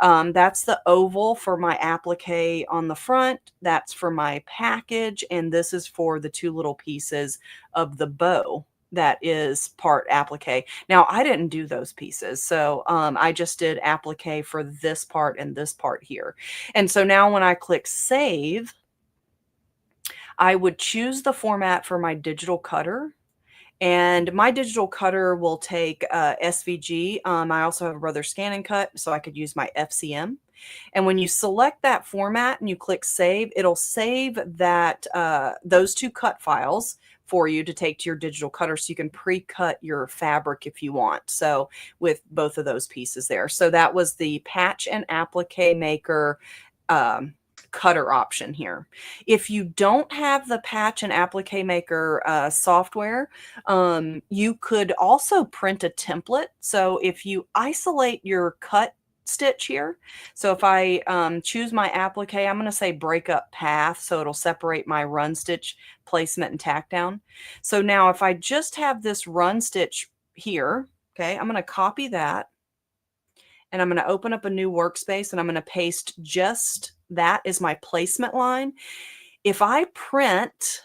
[SPEAKER 1] That's the oval for my applique on the front. That's for my package, and this is for the 2 little pieces of the bow that is part applique. Now, I didn't do those pieces, so I just did applique for this part and this part here. And so now when I click save, I would choose the format for my digital cutter. And my digital cutter will take SVG. I also have a Brother Scan and Cut, so I could use my FCM. And when you select that format and you click save, it'll save that those 2 cut files for you to take to your digital cutter, so you can pre-cut your fabric if you want. So with both of those pieces there. So that was the patch and applique maker cutter option here. If you don't have the patch and applique maker software, you could also print a template. So if you isolate your cut stitch here, so if I choose my applique, I'm going to say break up path, so it'll separate my run stitch placement and tack down. So now if I just have this run stitch here, okay, I'm going to copy that, and I'm going to open up a new workspace, and I'm going to paste just that as my placement line. If I print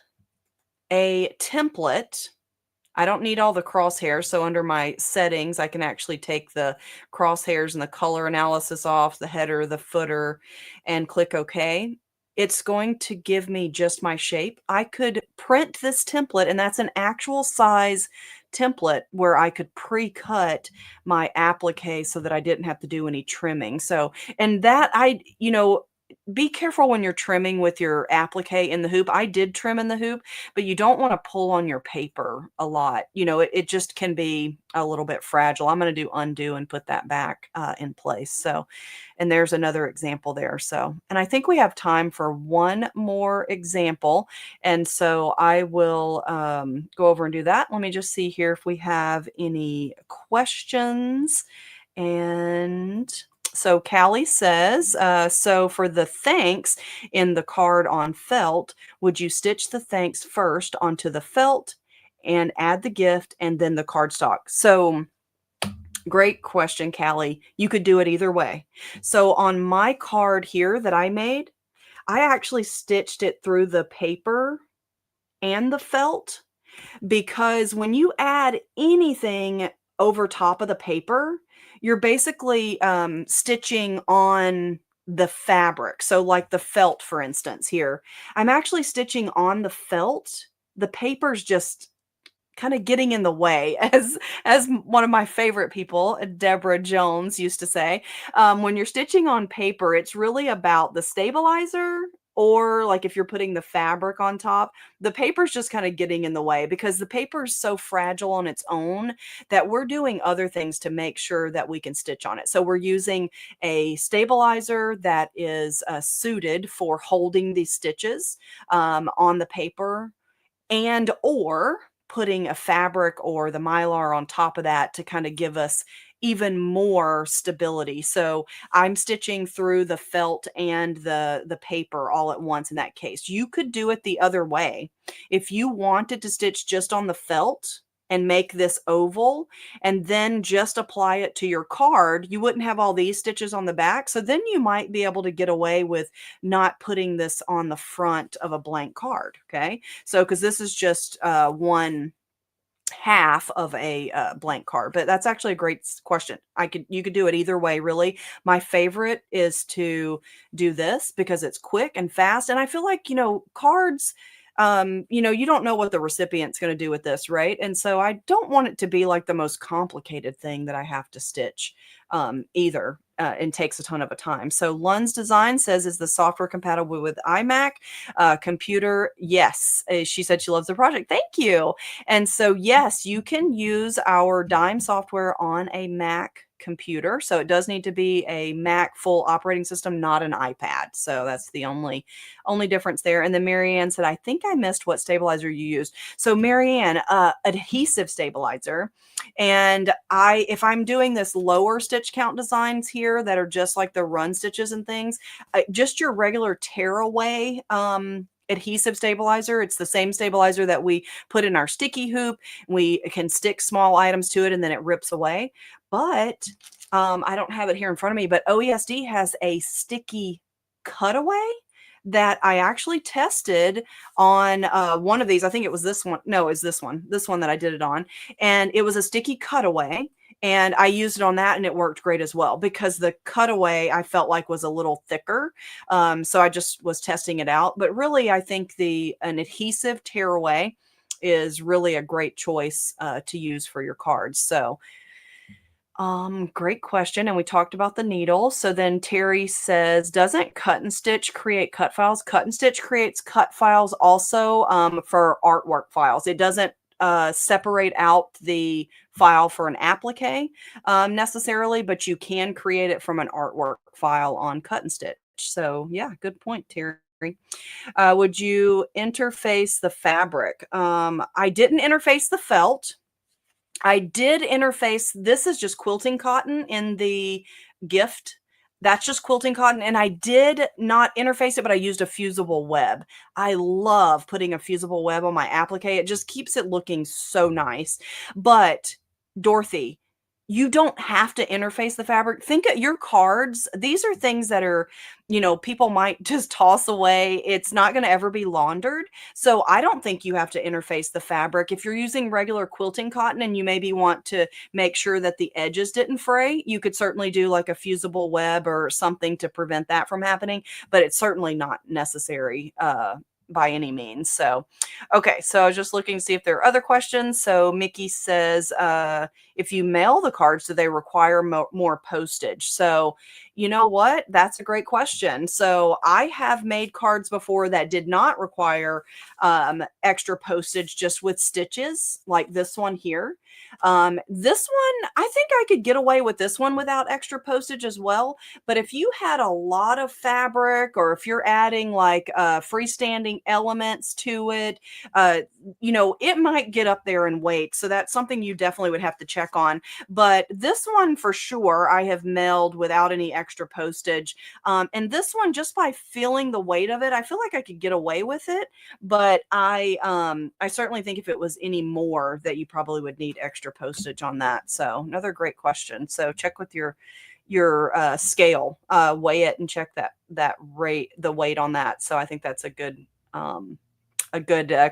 [SPEAKER 1] a template, I don't need all the crosshairs. So under my settings, I can actually take the crosshairs and the color analysis off, the header, the footer, and click OK. It's going to give me just my shape. I could print this template, and that's an actual size template where I could pre-cut my applique so that I didn't have to do any trimming. So, and that be careful when you're trimming with your applique in the hoop. I did trim in the hoop, but you don't want to pull on your paper a lot. It just can be a little bit fragile. I'm going to do undo and put that back in place. So, and there's another example there. So, and I think we have time for one more example. And so I will go over and do that. Let me just see here if we have any questions. And so Callie says, so for the thanks in the card on felt, would you stitch the thanks first onto the felt and add the gift and then the cardstock? So great question, Callie. You could do it either way. So on my card here that I made, I actually stitched it through the paper and the felt, because when you add anything over top of the paper, you're basically stitching on the fabric. So like the felt, for instance, here, I'm actually stitching on the felt. The paper's just kind of getting in the way, as one of my favorite people, Deborah Jones, used to say. When you're stitching on paper, it's really about the stabilizer, or like if you're putting the fabric on top, the paper's just kind of getting in the way, because the paper is so fragile on its own that we're doing other things to make sure that we can stitch on it. So we're using a stabilizer that is suited for holding these stitches on the paper, and or putting a fabric or the mylar on top of that to kind of give us even more stability. So I'm stitching through the felt and the paper all at once in that case. You could do it the other way. If you wanted to stitch just on the felt and make this oval and then just apply it to your card, you wouldn't have all these stitches on the back. So then you might be able to get away with not putting this on the front of a blank card. Okay. So, because this is just one half of a blank card, but that's actually a great question. You could do it either way, really. My favorite is to do this because it's quick and fast. And I feel like, cards, you don't know what the recipient's going to do with this, right? And so I don't want it to be like the most complicated thing that I have to stitch either. And takes a ton of a time. So Lund's Design says, is the software compatible with iMac computer? Yes. She said she loves the project. Thank you. And so, yes, you can use our Dime software on a Mac computer. So it does need to be a Mac full operating system, not an iPad. So that's the only difference there. And then Marianne said, I think I missed what stabilizer you used. So Marianne, adhesive stabilizer. And if I'm doing this lower stitch count designs here that are just like the run stitches and things, just your regular tearaway adhesive stabilizer. It's the same stabilizer that we put in our sticky hoop. We can stick small items to it and then it rips away. But I don't have it here in front of me, but OESD has a sticky cutaway that I actually tested on one of these. I think it was this one. No, it's this one that I did it on. And it was a sticky cutaway. And I used it on that and it worked great as well because the cutaway I felt like was a little thicker. So I just was testing it out. But really, I think an adhesive tearaway is really a great choice to use for your cards. So great question. And we talked about the needle. So then Terry says, doesn't cut and stitch create cut files? Cut and stitch creates cut files also for artwork files. It doesn't separate out the file for an applique necessarily, but you can create it from an artwork file on cut and stitch. So yeah, good point, Terry. Would you interface the fabric? I didn't interface the felt. I did interface, this is just quilting cotton in the gift. That's just quilting cotton. And I did not interface it, but I used a fusible web. I love putting a fusible web on my applique. It just keeps it looking so nice. But Dorothy, you don't have to interface the fabric. Think of your cards. These are things that are, people might just toss away. It's not going to ever be laundered. So I don't think you have to interface the fabric. If you're using regular quilting cotton and you maybe want to make sure that the edges didn't fray, you could certainly do like a fusible web or something to prevent that from happening, but it's certainly not necessary by any means. So, okay. So I was just looking to see if there are other questions. So Mickey says, if you mail the cards, do they require more postage? So you know what? That's a great question. So I have made cards before that did not require extra postage, just with stitches like this one here. This one, I think I could get away with this one without extra postage as well. But if you had a lot of fabric, or if you're adding like freestanding elements to it, it might get up there in weight. So that's something you definitely would have to check on. But this one for sure, I have mailed without any extra postage. And this one, just by feeling the weight of it, I feel like I could get away with it. But I certainly think if it was any more, that you probably would need extra postage on that. So another great question. So check with your scale, weigh it and check that the weight on that. So I think that's a good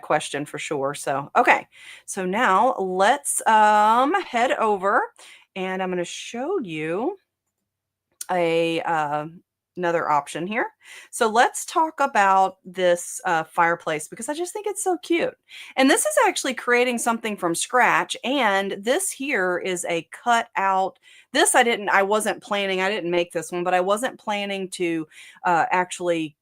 [SPEAKER 1] question for sure. So, okay. So now let's head over and I'm going to show you another option here. So let's talk about this fireplace, because I just think it's so cute. And this is actually creating something from scratch. And this here is a cut out. This I didn't make this one, but I wasn't planning to actually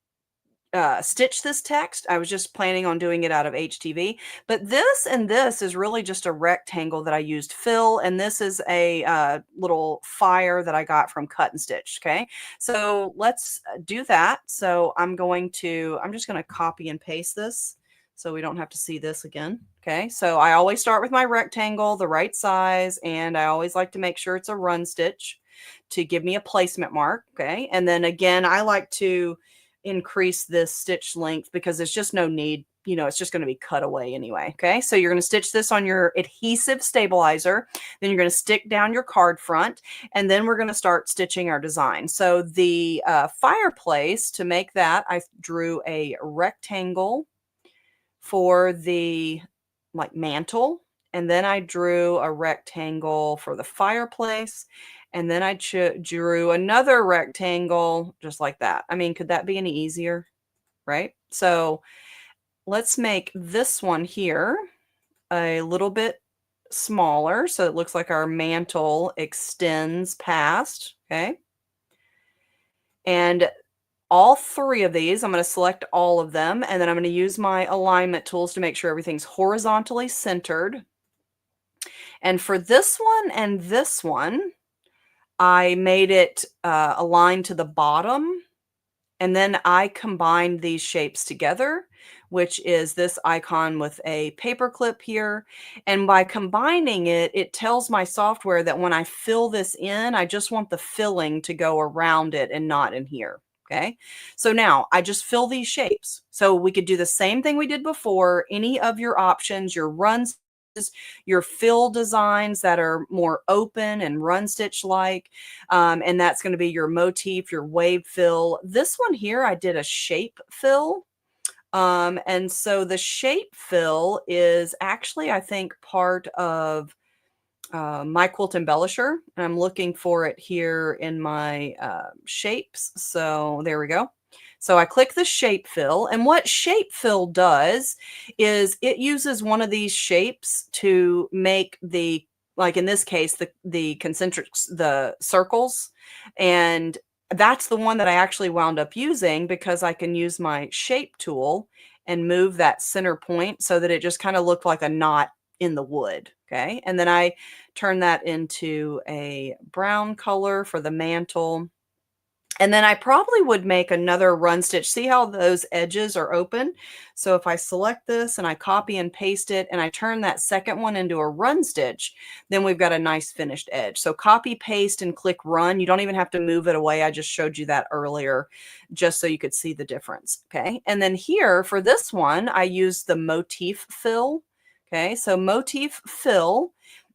[SPEAKER 1] stitch this text. I was just planning on doing it out of HTV. But this and this is really just a rectangle that I used fill, and this is a little fire that I got from Cut and Stitch. Okay, so let's do that. So I'm just going to copy and paste this so we don't have to see this again. Okay, so I always start with my rectangle, the right size, and I always like to make sure it's a run stitch to give me a placement mark. Okay, and then again, I like to increase this stitch length because there's just no need, it's just going to be cut away anyway. Okay, so you're going to stitch this on your adhesive stabilizer, then you're going to stick down your card front, and then we're going to start stitching our design. So the fireplace, to make that, I drew a rectangle for the mantle, and then I drew a rectangle for the fireplace. And then I drew another rectangle just like that. I mean, could that be any easier? Right? So let's make this one here a little bit smaller, so it looks like our mantle extends past. Okay. And all three of these, I'm going to select all of them, and then I'm going to use my alignment tools to make sure everything's horizontally centered. And for this one and this one, I made it align to the bottom, and then I combined these shapes together, which is this icon with a paper clip here. And by combining it, it tells my software that when I fill this in, I just want the filling to go around it and not in here. Okay. So now I just fill these shapes. So we could do the same thing we did before. Any of your options, your runs, your fill designs that are more open and run stitch like. And that's going to be your motif, your wave fill. This one here, I did a shape fill. And so the shape fill is actually, I think, part of my quilt embellisher. And I'm looking for it here in my shapes. So there we go. So I click the shape fill, and what shape fill does is it uses one of these shapes to make the, like in this case, the concentrics, the circles, and that's the one that I actually wound up using because I can use my shape tool and move that center point so that it just kind of looked like a knot in the wood. Okay. And then I turn that into a brown color for the mantle. And then I probably would make another run stitch. See how those edges are open? So if I select this and I copy and paste it and I turn that second one into a run stitch, then we've got a nice finished edge. So copy, paste, and click run. You don't even have to move it away. I just showed you that earlier just so you could see the difference. Okay. And then here for this one, I used the motif fill. Okay. So motif fill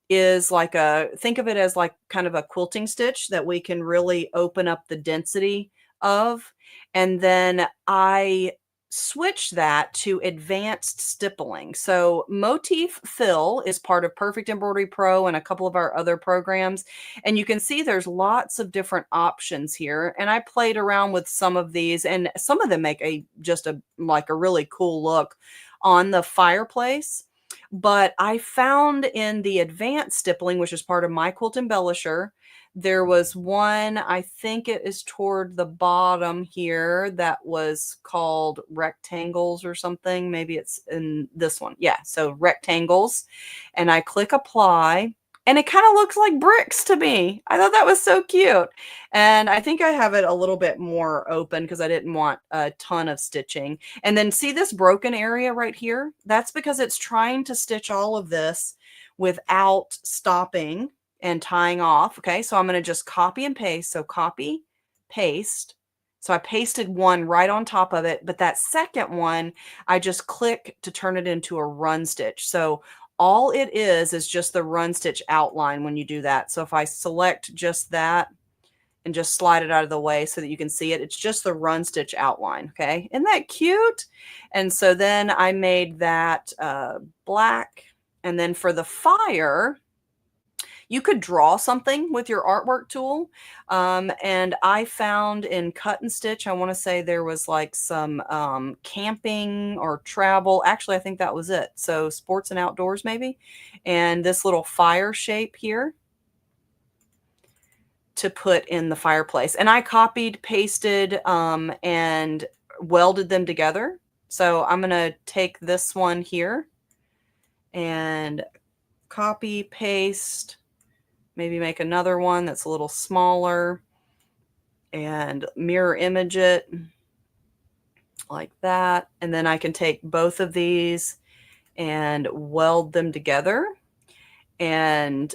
[SPEAKER 1] is like a, think of it as like kind of a quilting stitch that we can really open up the density of. And then I switch that to advanced stippling. So motif fill is part of Perfect Embroidery Pro and a couple of our other programs. And you can see there's lots of different options here. And I played around with some of these, and some of them make a just a like a really cool look on the fireplace. But I found in the advanced stippling, which is part of my quilt embellisher, there was one, I think it is toward the bottom here, that was called rectangles or something. Maybe it's in this one. Yeah, so rectangles. And I click apply, and it kind of looks like bricks to me. I thought that was so cute. And I think I have it a little bit more open because I didn't want a ton of stitching. And then see this broken area right here? That's because it's trying to stitch all of this without stopping and tying off. Okay, so I'm going to just copy and paste. So copy, paste. So I pasted one right on top of it, but that second one, I just click to turn it into a run stitch. So all it is just the run stitch outline when you do that. So if I select just that and just slide it out of the way so that you can see it, it's just the run stitch outline. Okay, isn't that cute? And so then I made that black. And then for the fire, you could draw something with your artwork tool. And I found in Cut and Stitch, I want to say there was like some camping or travel. Actually, I think that was it. So sports and outdoors maybe. And this little fire shape here to put in the fireplace. And I copied, pasted, and welded them together. So I'm going to take this one here and copy, paste, maybe make another one that's a little smaller and mirror image it like that. And then I can take both of these and weld them together. And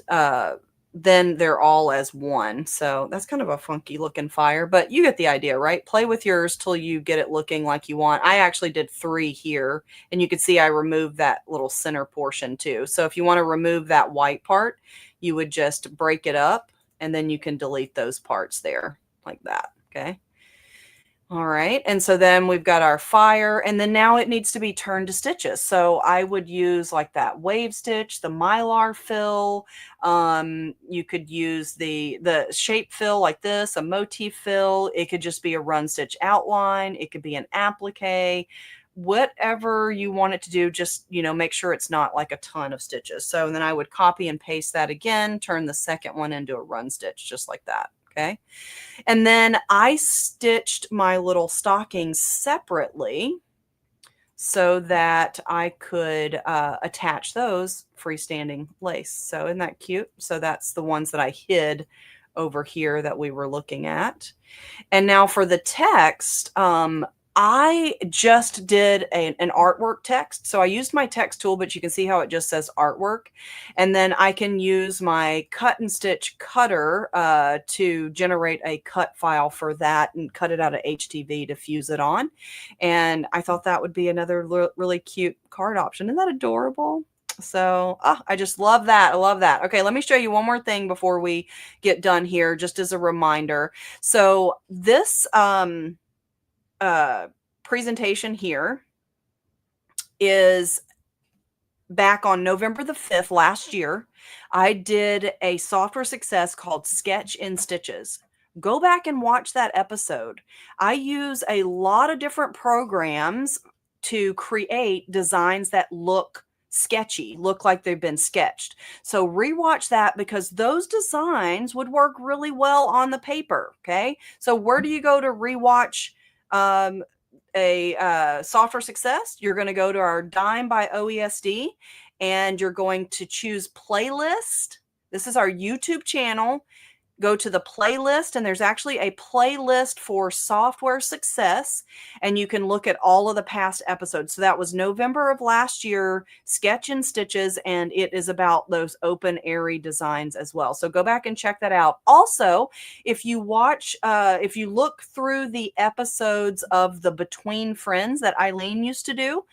[SPEAKER 1] then they're all as one. So that's kind of a funky looking fire, but you get the idea, right? Play with yours till you get it looking like you want. I actually did 3 here, and you can see I removed that little center portion too. So if you want to remove that white part, you would just break it up, and then you can delete those parts there like that. Okay. All right, and so then we've got our fire, and then now it needs to be turned to stitches. So I would use like that wave stitch, the mylar fill. You could use the shape fill like this, a motif fill. It could just be a run stitch outline. It could be an applique, whatever you want it to do. Just, you know, make sure it's not like a ton of stitches. So then I would copy and paste that again, turn the second one into a run stitch, just like that. Okay. And then I stitched my little stockings separately so that I could attach those freestanding lace. So isn't that cute? So that's the ones that I hid over here that we were looking at. And now for the text, I just did an artwork text. So I used my text tool, but you can see how it just says artwork. And then I can use my cut and stitch cutter to generate a cut file for that and cut it out of HTV to fuse it on. And I thought that would be another really cute card option. Isn't that adorable? So I just love that. I love that. Okay, let me show you one more thing before we get done here, just as a reminder. So this presentation here is back on November the 5th last year. I did a software success called Sketch in Stitches. Go back and watch that episode. I use a lot of different programs to create designs that look sketchy, look like they've been sketched. So rewatch that because those designs would work really well on the paper. Okay. So where do you go to rewatch a software success? You're going to go to our Dime by OESD and you're going to choose playlist. This is our YouTube channel. Go to the playlist, and there's actually a playlist for software success, and you can look at all of the past episodes. So that was November of last year, Sketch and Stitches, and it is about those open, airy designs as well. So go back and check that out. Also, if you watch, if you look through the episodes of the Between Friends that Eileen used to do,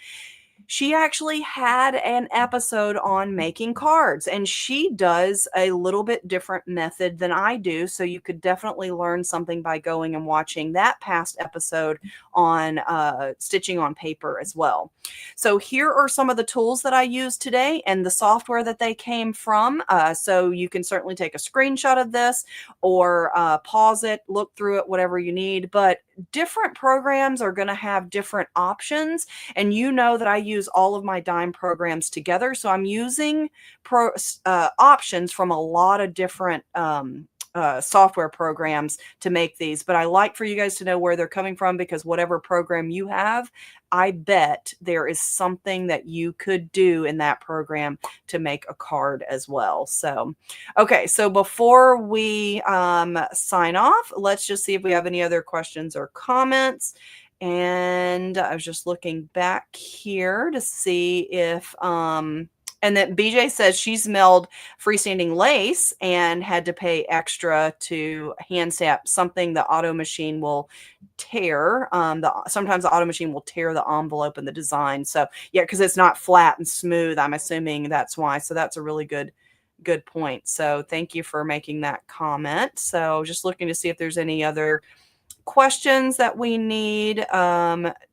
[SPEAKER 1] she actually had an episode on making cards, and she does a little bit different method than I do. So you could definitely learn something by going and watching that past episode on stitching on paper as well. So here are some of the tools that I use today and the software that they came from. So you can certainly take a screenshot of this or pause it, look through it, whatever you need. But different programs are going to have different options. And you know that I use all of my Dime programs together. So I'm using options from a lot of different software programs to make these. But I like for you guys to know where they're coming from, because whatever program you have, I bet there is something that you could do in that program to make a card as well. So, okay. So before we sign off, let's just see if we have any other questions or comments. And I was just looking back here to see if, and that BJ says she's milled freestanding lace and had to pay extra to hand stamp something the auto machine will tear. Sometimes the auto machine will tear the envelope and the design. So yeah, because it's not flat and smooth, I'm assuming that's why. So that's a really good point. So thank you for making that comment. So just looking to see if there's any other questions that we need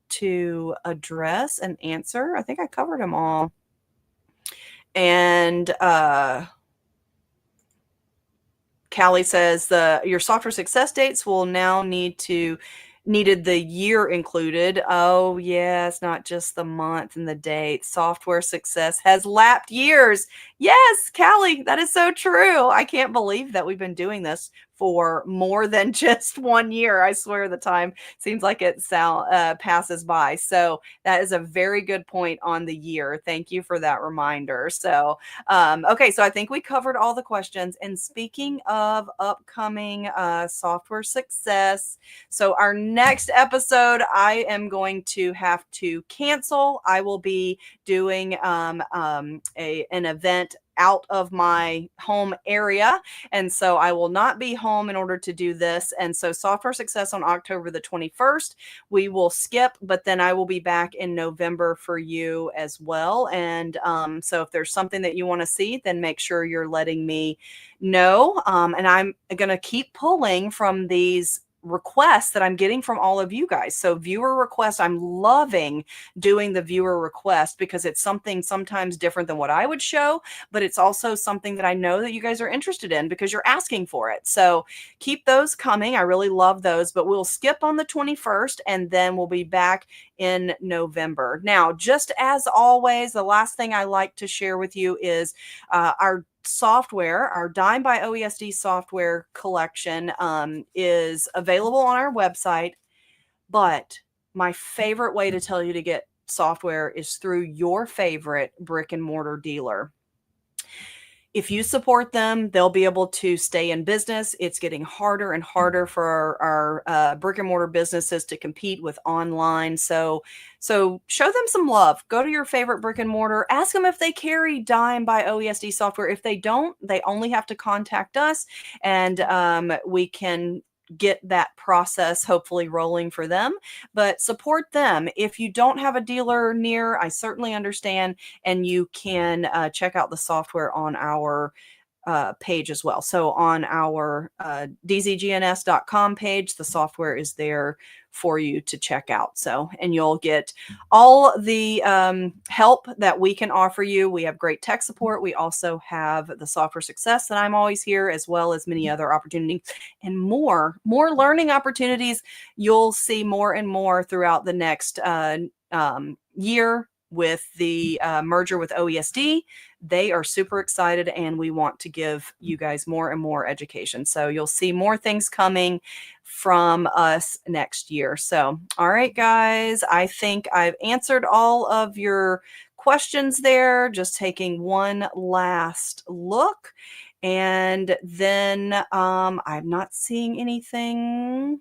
[SPEAKER 1] to address and answer. I think I covered them all. And Callie says your software success dates will now needed the year included. Oh yes, not just the month and the date. Software success has lapped years. Yes, Callie, that is so true. I can't believe that we've been doing this for more than just 1 year. I swear the time seems like it passes by. So that is a very good point on the year. Thank you for that reminder. So, okay, so I think we covered all the questions. And speaking of upcoming software success, so our next episode, I am going to have to cancel. I will be doing an event out of my home area. And so I will not be home in order to do this. And so software success on October the 21st, we will skip, but then I will be back in November for you as well. And so if there's something that you want to see, then make sure you're letting me know. And I'm going to keep pulling from these requests that I'm getting from all of you guys. So viewer requests, I'm loving doing the viewer request because it's something sometimes different than what I would show, but it's also something that I know that you guys are interested in because you're asking for it. So keep those coming. I really love those, but we'll skip on the 21st and then we'll be back in November. Now, just as always, the last thing I like to share with you is our software, our Dime by OESD software collection is available on our website, but my favorite way to tell you to get software is through your favorite brick and mortar dealer. if you support them, they'll be able to stay in business. It's getting harder and harder for our brick and mortar businesses to compete with online. So show them some love. Go to your favorite brick and mortar. Ask them if they carry Dime by OESD software. If they don't, they only have to contact us, and we can get that process hopefully rolling for them. But support them. If you don't have a dealer near, I certainly understand, and you can check out the software on our page as well. So on our dzgns.com page, the software is there for you to check out. So, and you'll get all the help that we can offer you. We have great tech support. We also have the software success that I'm always here, as well as many other opportunities and more learning opportunities. You'll see more and more throughout the next year with the merger with OESD. They are super excited, and we want to give you guys more and more education. So you'll see more things coming from us next year. So, all right, guys, I think I've answered all of your questions there. Just taking one last look. And then I'm not seeing anything.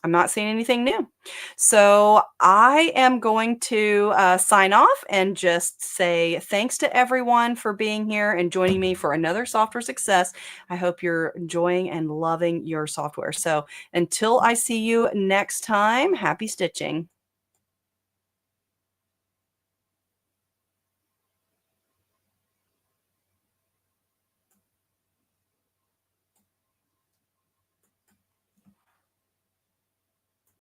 [SPEAKER 1] I'm not seeing anything new. So I am going to sign off and just say thanks to everyone for being here and joining me for another Software Success. I hope you're enjoying and loving your software. So until I see you next time, happy stitching.